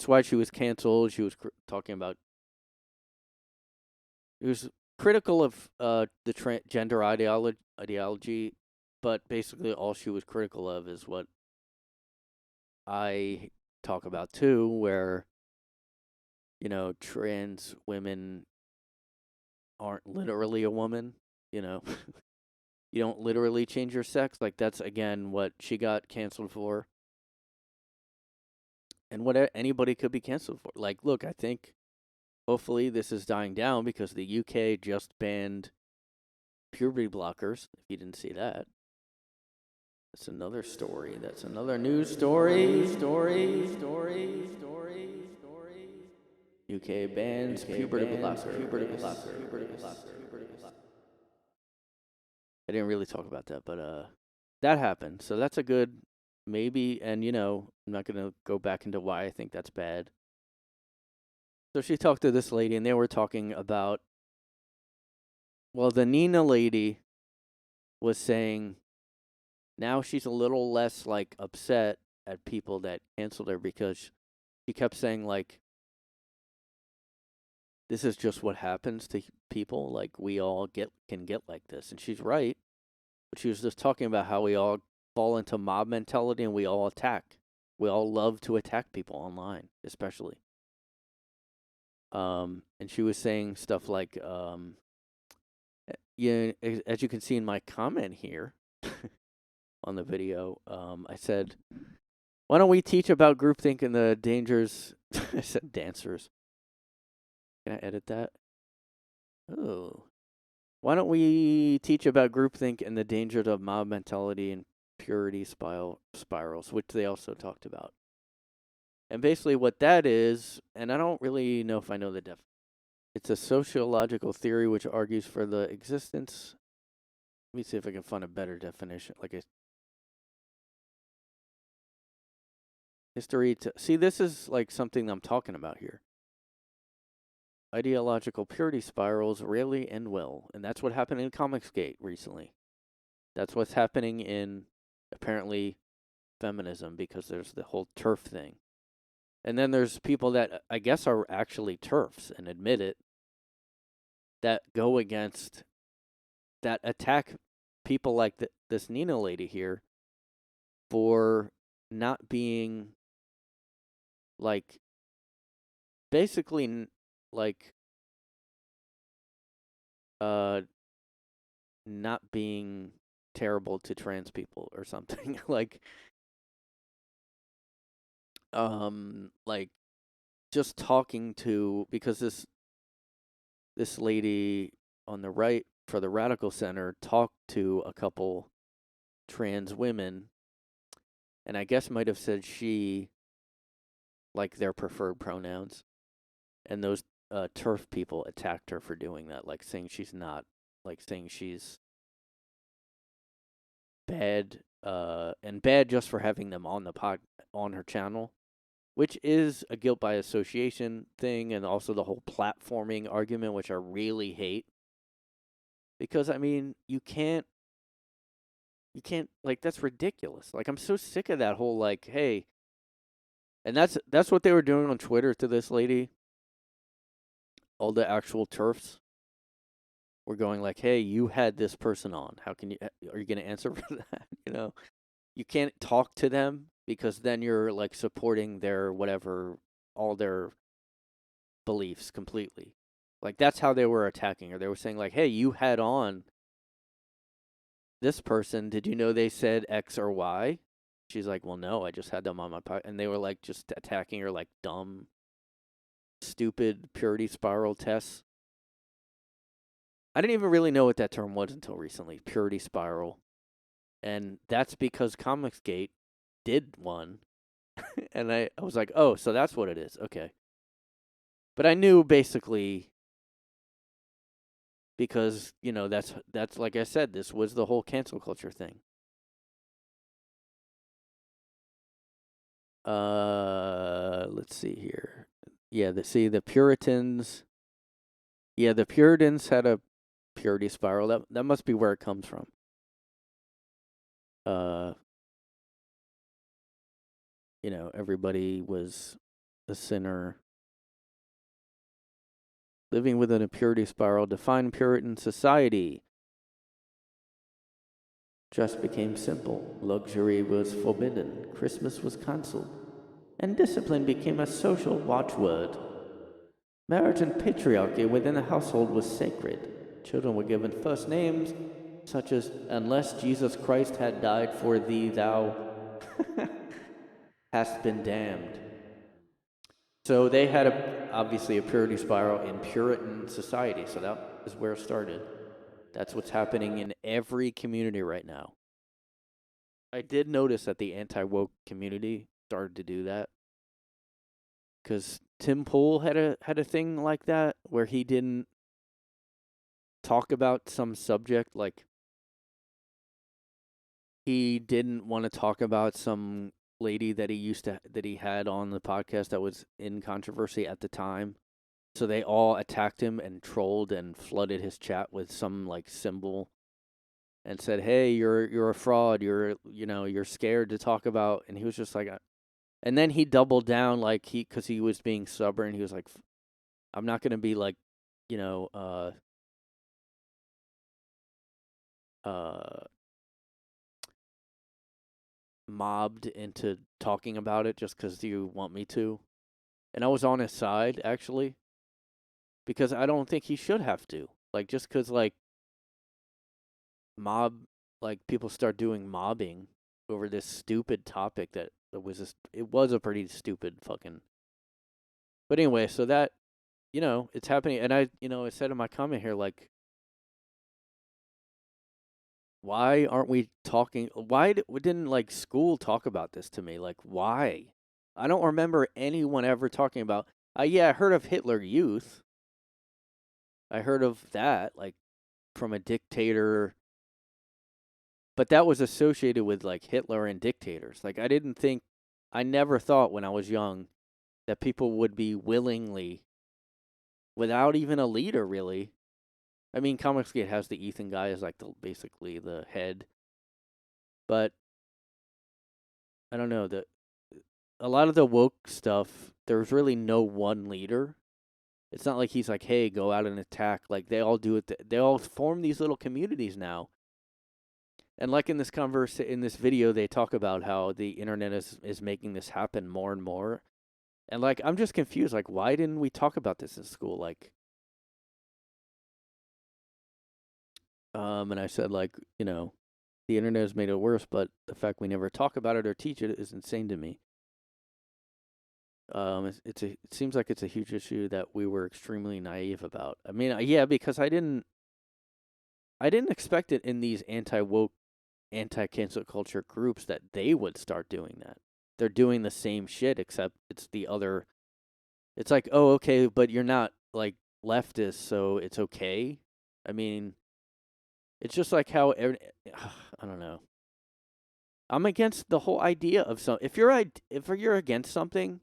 [SPEAKER 1] why she was canceled. She was talking about He was critical of the gender ideology, but basically all she was critical of is what I talk about too, where, you know, trans women aren't literally a woman, you know. You don't literally change your sex. Like, that's, again, what she got canceled for. And what anybody could be canceled for. Like, look, I think hopefully this is dying down because the UK just banned puberty blockers, if you didn't see that. That's another story. That's another news story. UK bans puberty blockers. I didn't really talk about that, but that happened. So that's a good maybe. And, you know, I'm not going to go back into why I think that's bad. So she talked to this lady, and they were talking about, well, the Nina lady was saying now she's a little less, like, upset at people that canceled her because she kept saying, like, this is just what happens to people. Like, we all can get like this. And she's right. But she was just talking about how we all fall into mob mentality and we all attack. We all love to attack people online, especially. And she was saying stuff like, yeah, as you can see in my comment here on the video, I said, why don't we teach about groupthink and the dangers? I said dancers. Can I edit that? Oh. Why don't we teach about groupthink and the dangers of mob mentality and purity spirals, which they also talked about. And basically what that is, and I don't really know if I know the definition. It's a sociological theory which argues for the existence. Let me see if I can find a better definition. Like a history to see, this is like something I'm talking about here. Ideological purity spirals rarely end well, and that's what happened in Comicsgate recently. That's what's happening in, apparently, feminism, because there's the whole TERF thing. And then there's people that I guess are actually TERFs and admit it, that go against, that attack people like this Nina lady here for not being, like, basically, like, not being terrible to trans people or something. Like just talking to, because this lady on the right for the Radical Center talked to a couple trans women, and I guess might have said she, like, their preferred pronouns, and those TERF people attacked her for doing that, like saying she's not, like saying she's bad, and bad just for having them on the on her channel, which is a guilt by association thing, and also the whole platforming argument, which I really hate. Because, I mean, you can't, like, that's ridiculous. Like, I'm so sick of that whole, like, hey, and that's what they were doing on Twitter to this lady. All the actual TERFs were going like, hey, you had this person on. How can you, are you going to answer for that? You know, you can't talk to them because then you're, like, supporting their whatever, all their beliefs completely. Like, that's how they were attacking her. They were saying, like, hey, you had on this person. Did you know they said X or Y? She's like, well, no, I just had them on my podcast. And they were, like, just attacking her like dumb, stupid purity spiral tests. I didn't even really know what that term was until recently, purity spiral. And that's because Comicsgate did one. And I was like, oh, so that's what it is. Okay. But I knew basically because, you know, that's like I said, this was the whole cancel culture thing. Let's see here. Yeah, the Puritans. Yeah, the Puritans had a purity spiral. That must be where it comes from. You know, everybody was a sinner. living within a purity spiral, defined Puritan society. Dress became simple, luxury was forbidden, Christmas was cancelled, and discipline became a social watchword. Marriage and patriarchy within the household was sacred. Children were given first names, such as, unless Jesus Christ had died for thee, thou hast been damned. So they had obviously a purity spiral in Puritan society, so that is where it started. That's what's happening in every community right now. I did notice that the anti-woke community started to do that. Because Tim Pool had a thing like that where he didn't talk about some subject, like he didn't want to talk about some lady that he had on the podcast that was in controversy at the time. So they all attacked him and trolled and flooded his chat with some like symbol and said, "Hey, you're a fraud. You're scared to talk about." And he was just like, and then he doubled down like because he was being stubborn. He was like, "I'm not going to be like, mobbed into talking about it just because you want me to." And I was on his side, actually, because I don't think he should have to. Like, just because, like, people start doing mobbing over this stupid topic it was a pretty stupid fucking. But anyway, so that, it's happening. And I said in my comment here, like, why aren't we talking? Why didn't, like, school talk about this to me? Like, why? I don't remember anyone ever talking about. I heard of Hitler Youth. I heard of that, like, from a dictator. But that was associated with, like, Hitler and dictators. Like, I never thought when I was young that people would be willingly, without even a leader, really. I mean, Comicsgate has the Ethan guy as, like, basically the head. But I don't know, a lot of the woke stuff, there's really no one leader. It's not like he's like, "Hey, go out and attack." Like, they all do it. They all form these little communities now. And like in this video, they talk about how the internet is making this happen more and more. And, like, I'm just confused. Like, why didn't we talk about this in school? Like, and I said, like, the internet has made it worse, but the fact we never talk about it or teach it is insane to me. It seems like it's a huge issue that we were extremely naive about. I mean, yeah, because I didn't expect it in these anti-woke, anti-cancel culture groups that they would start doing that. They're doing the same shit, except it's the other. It's like, oh, okay, but you're not, like, leftist, so it's okay. I mean, it's just like how I don't know. I'm against the whole idea of if you're against something,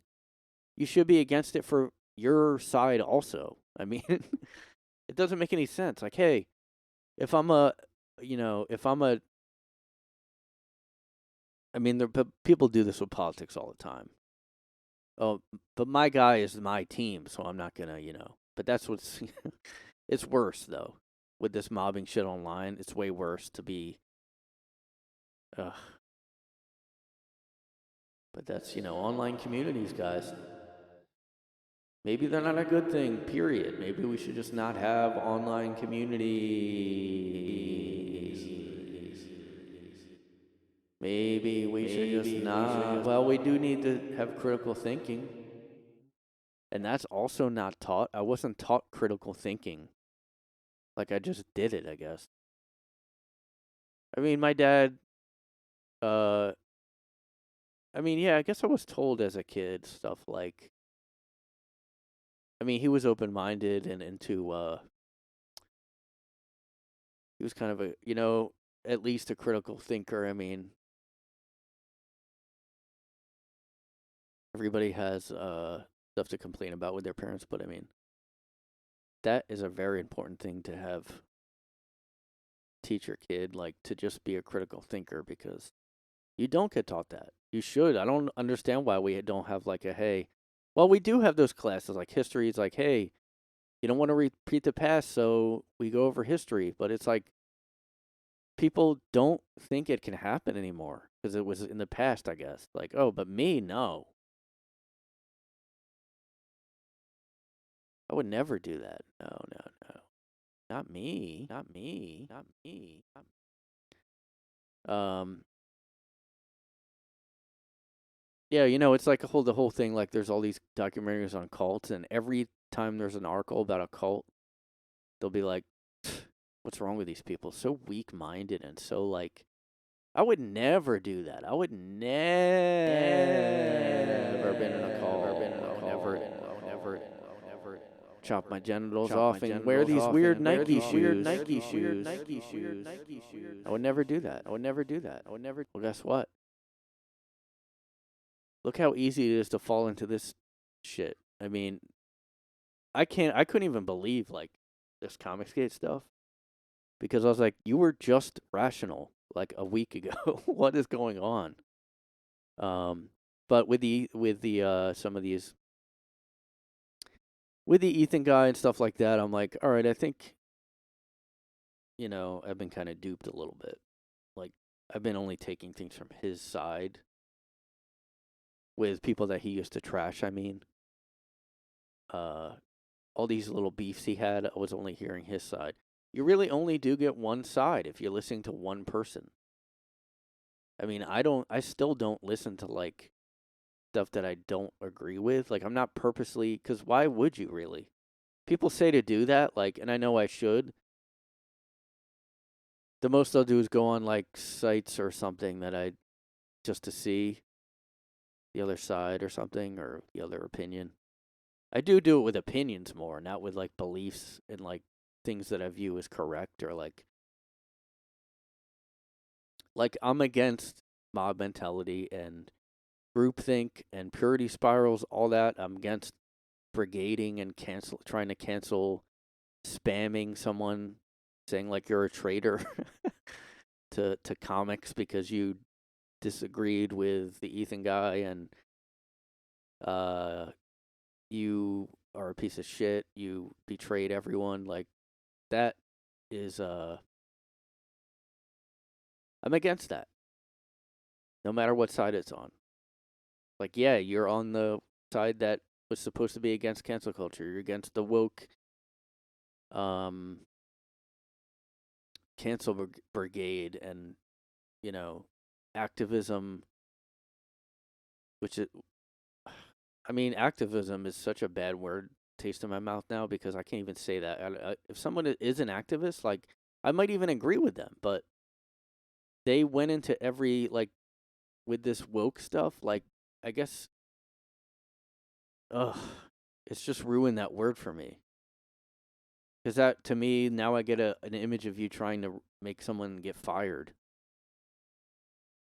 [SPEAKER 1] you should be against it for your side also. I mean, it doesn't make any sense. Like, hey, if I'm a, I mean, people do this with politics all the time. Oh, but my guy is my team, so I'm not gonna, But that's what's, it's worse though. With this mobbing shit online, it's way worse to be. But that's, online communities, guys. Maybe they're not a good thing, period. Maybe we should just not have online communities. Maybe we should just not. Well, we do need to have critical thinking. And that's also not taught. I wasn't taught critical thinking. Like, I just did it, I guess. I mean, my dad, I guess I was told as a kid stuff like, I mean, he was open-minded and into, he was kind of a, at least a critical thinker. I mean, everybody has stuff to complain about with their parents, but I mean, that is a very important thing to teach your kid, like, to just be a critical thinker, because you don't get taught that. You should. I don't understand why we don't have, like, we do have those classes, like history. It's like, hey, You don't want to repeat the past, so we go over history. But it's like people don't think it can happen anymore because it was in the past, I guess. Like, oh, but me, no. I would never do that. No, no, no. Not me. Not me. Not me. Not me. Yeah, you know, it's like the whole thing. Like, there's all these documentaries on cults, and every time there's an article about a cult, they'll be like, "What's wrong with these people? So weak-minded and so like." I would never do that. I would never been in a cult. Never chop my genitals off and wear these weird Nike shoes. I would never do that. I would never do that. I would never. Well, guess what? Look how easy it is to fall into this shit. I mean, I couldn't even believe like this Comicsgate stuff because I was like, you were just rational like a week ago. What is going on? But with the some of these with the Ethan guy and stuff like that, I'm like, all right, I think, you know, I've been kind of duped a little bit. Like, I've been only taking things from his side with people that he used to trash, I mean. All these little beefs he had, I was only hearing his side. You really only do get one side if you're listening to one person. I mean, I still don't listen to, like, stuff that I don't agree with. Like, I'm not purposely, because why would you really? People say to do that, like, and I know I should. The most I'll do is go on, like, sites or something that just to see the other side or something, or the other opinion. I do it with opinions more, not with, like, beliefs and, like, things that I view as correct or, like, I'm against mob mentality and groupthink and purity spirals, all that. I'm against brigading and trying to cancel, spamming someone, saying like you're a traitor to comics because you disagreed with the Ethan guy and you are a piece of shit. You betrayed everyone. Like that is I'm against that. No matter what side it's on. Like, yeah, you're on the side that was supposed to be against cancel culture. You're against the woke cancel brigade and, you know, activism, which is, I mean, activism is such a bad word taste in my mouth now because I can't even say that. If someone is an activist, like, I might even agree with them, but they went into every, like, with this woke stuff, like, I guess, it's just ruined that word for me. Because that, to me, now I get an image of you trying to make someone get fired.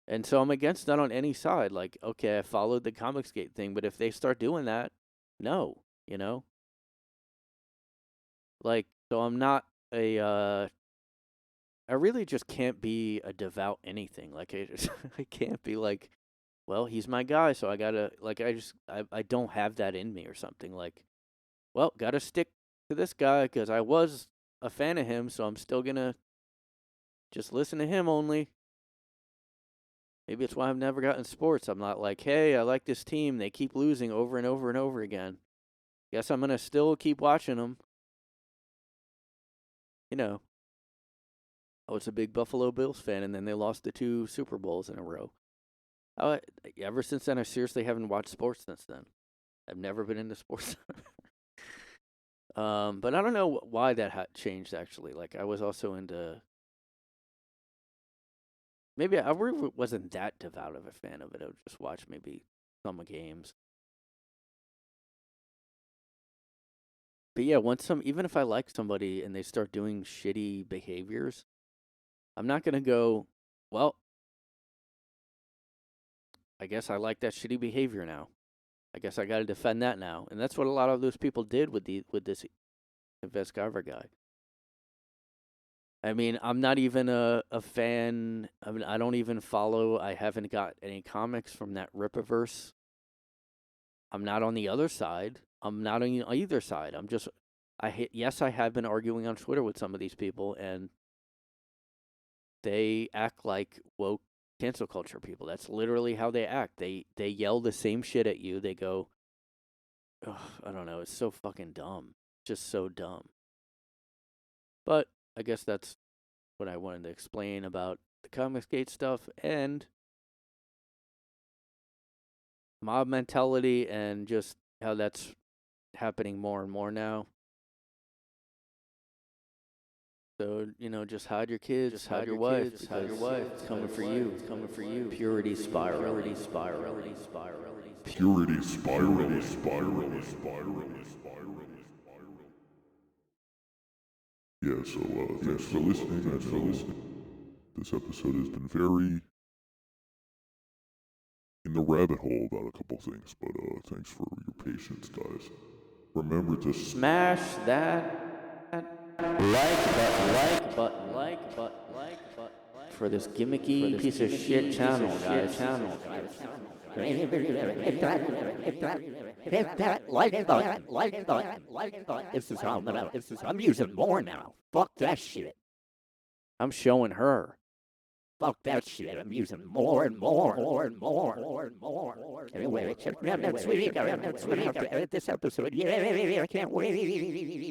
[SPEAKER 1] And so I'm against that on any side. Like, okay, I followed the Comicsgate thing, but if they start doing that, no, you know? Like, so I'm not I really just can't be a devout anything. Like, I can't be like, well, he's my guy, so I gotta, like, I don't have that in me or something. Like, well, gotta stick to this guy because I was a fan of him, so I'm still gonna just listen to him only. Maybe it's why I've never gotten sports. I'm not like, hey, I like this team. They keep losing over and over and over again. Guess I'm gonna still keep watching them. You know, I was a big Buffalo Bills fan, and then they lost the 2 Super Bowls in a row. Ever since then, I seriously haven't watched sports since then. I've never been into sports. But I don't know why that changed, actually. Like, I was also into... Maybe I really wasn't that devout of a fan of it. I would just watch maybe some games. But yeah, even if I like somebody and they start doing shitty behaviors, I'm not going to go, well, I guess I like that shitty behavior now. I guess I got to defend that now. And that's what a lot of those people did with this Vescarver guy. I mean, I'm not even a fan. I mean, I don't even follow. I haven't got any comics from that Rippaverse. I'm not on the other side. I'm not on either side. I'm just Yes, I have been arguing on Twitter with some of these people, and they act like woke cancel culture people. That's literally how they act. They yell the same shit at you. They go, ugh, I don't know. It's so fucking dumb. Just so dumb. But I guess that's what I wanted to explain about the Comicsgate stuff and mob mentality and just how that's happening more and more now. So, just hide your kids, just hide your wife, just hide your wife. It's coming for you. It's coming for you. Purity spiral. Purity spiral. Purity spiral.
[SPEAKER 2] Purity spiral. Spiral. Spiral. Yeah, so thanks for listening. This episode has been very in the rabbit hole about a couple things, but thanks for your patience, guys. Remember to
[SPEAKER 1] smash that like button for this gimmicky piece of shit channel, guys.
[SPEAKER 3] I'm using more now. Fuck that shit.
[SPEAKER 1] I'm showing her.
[SPEAKER 3] Fuck that shit. I'm using more and more. Anyway, check me out next week. After this episode. Yeah, I can't wait.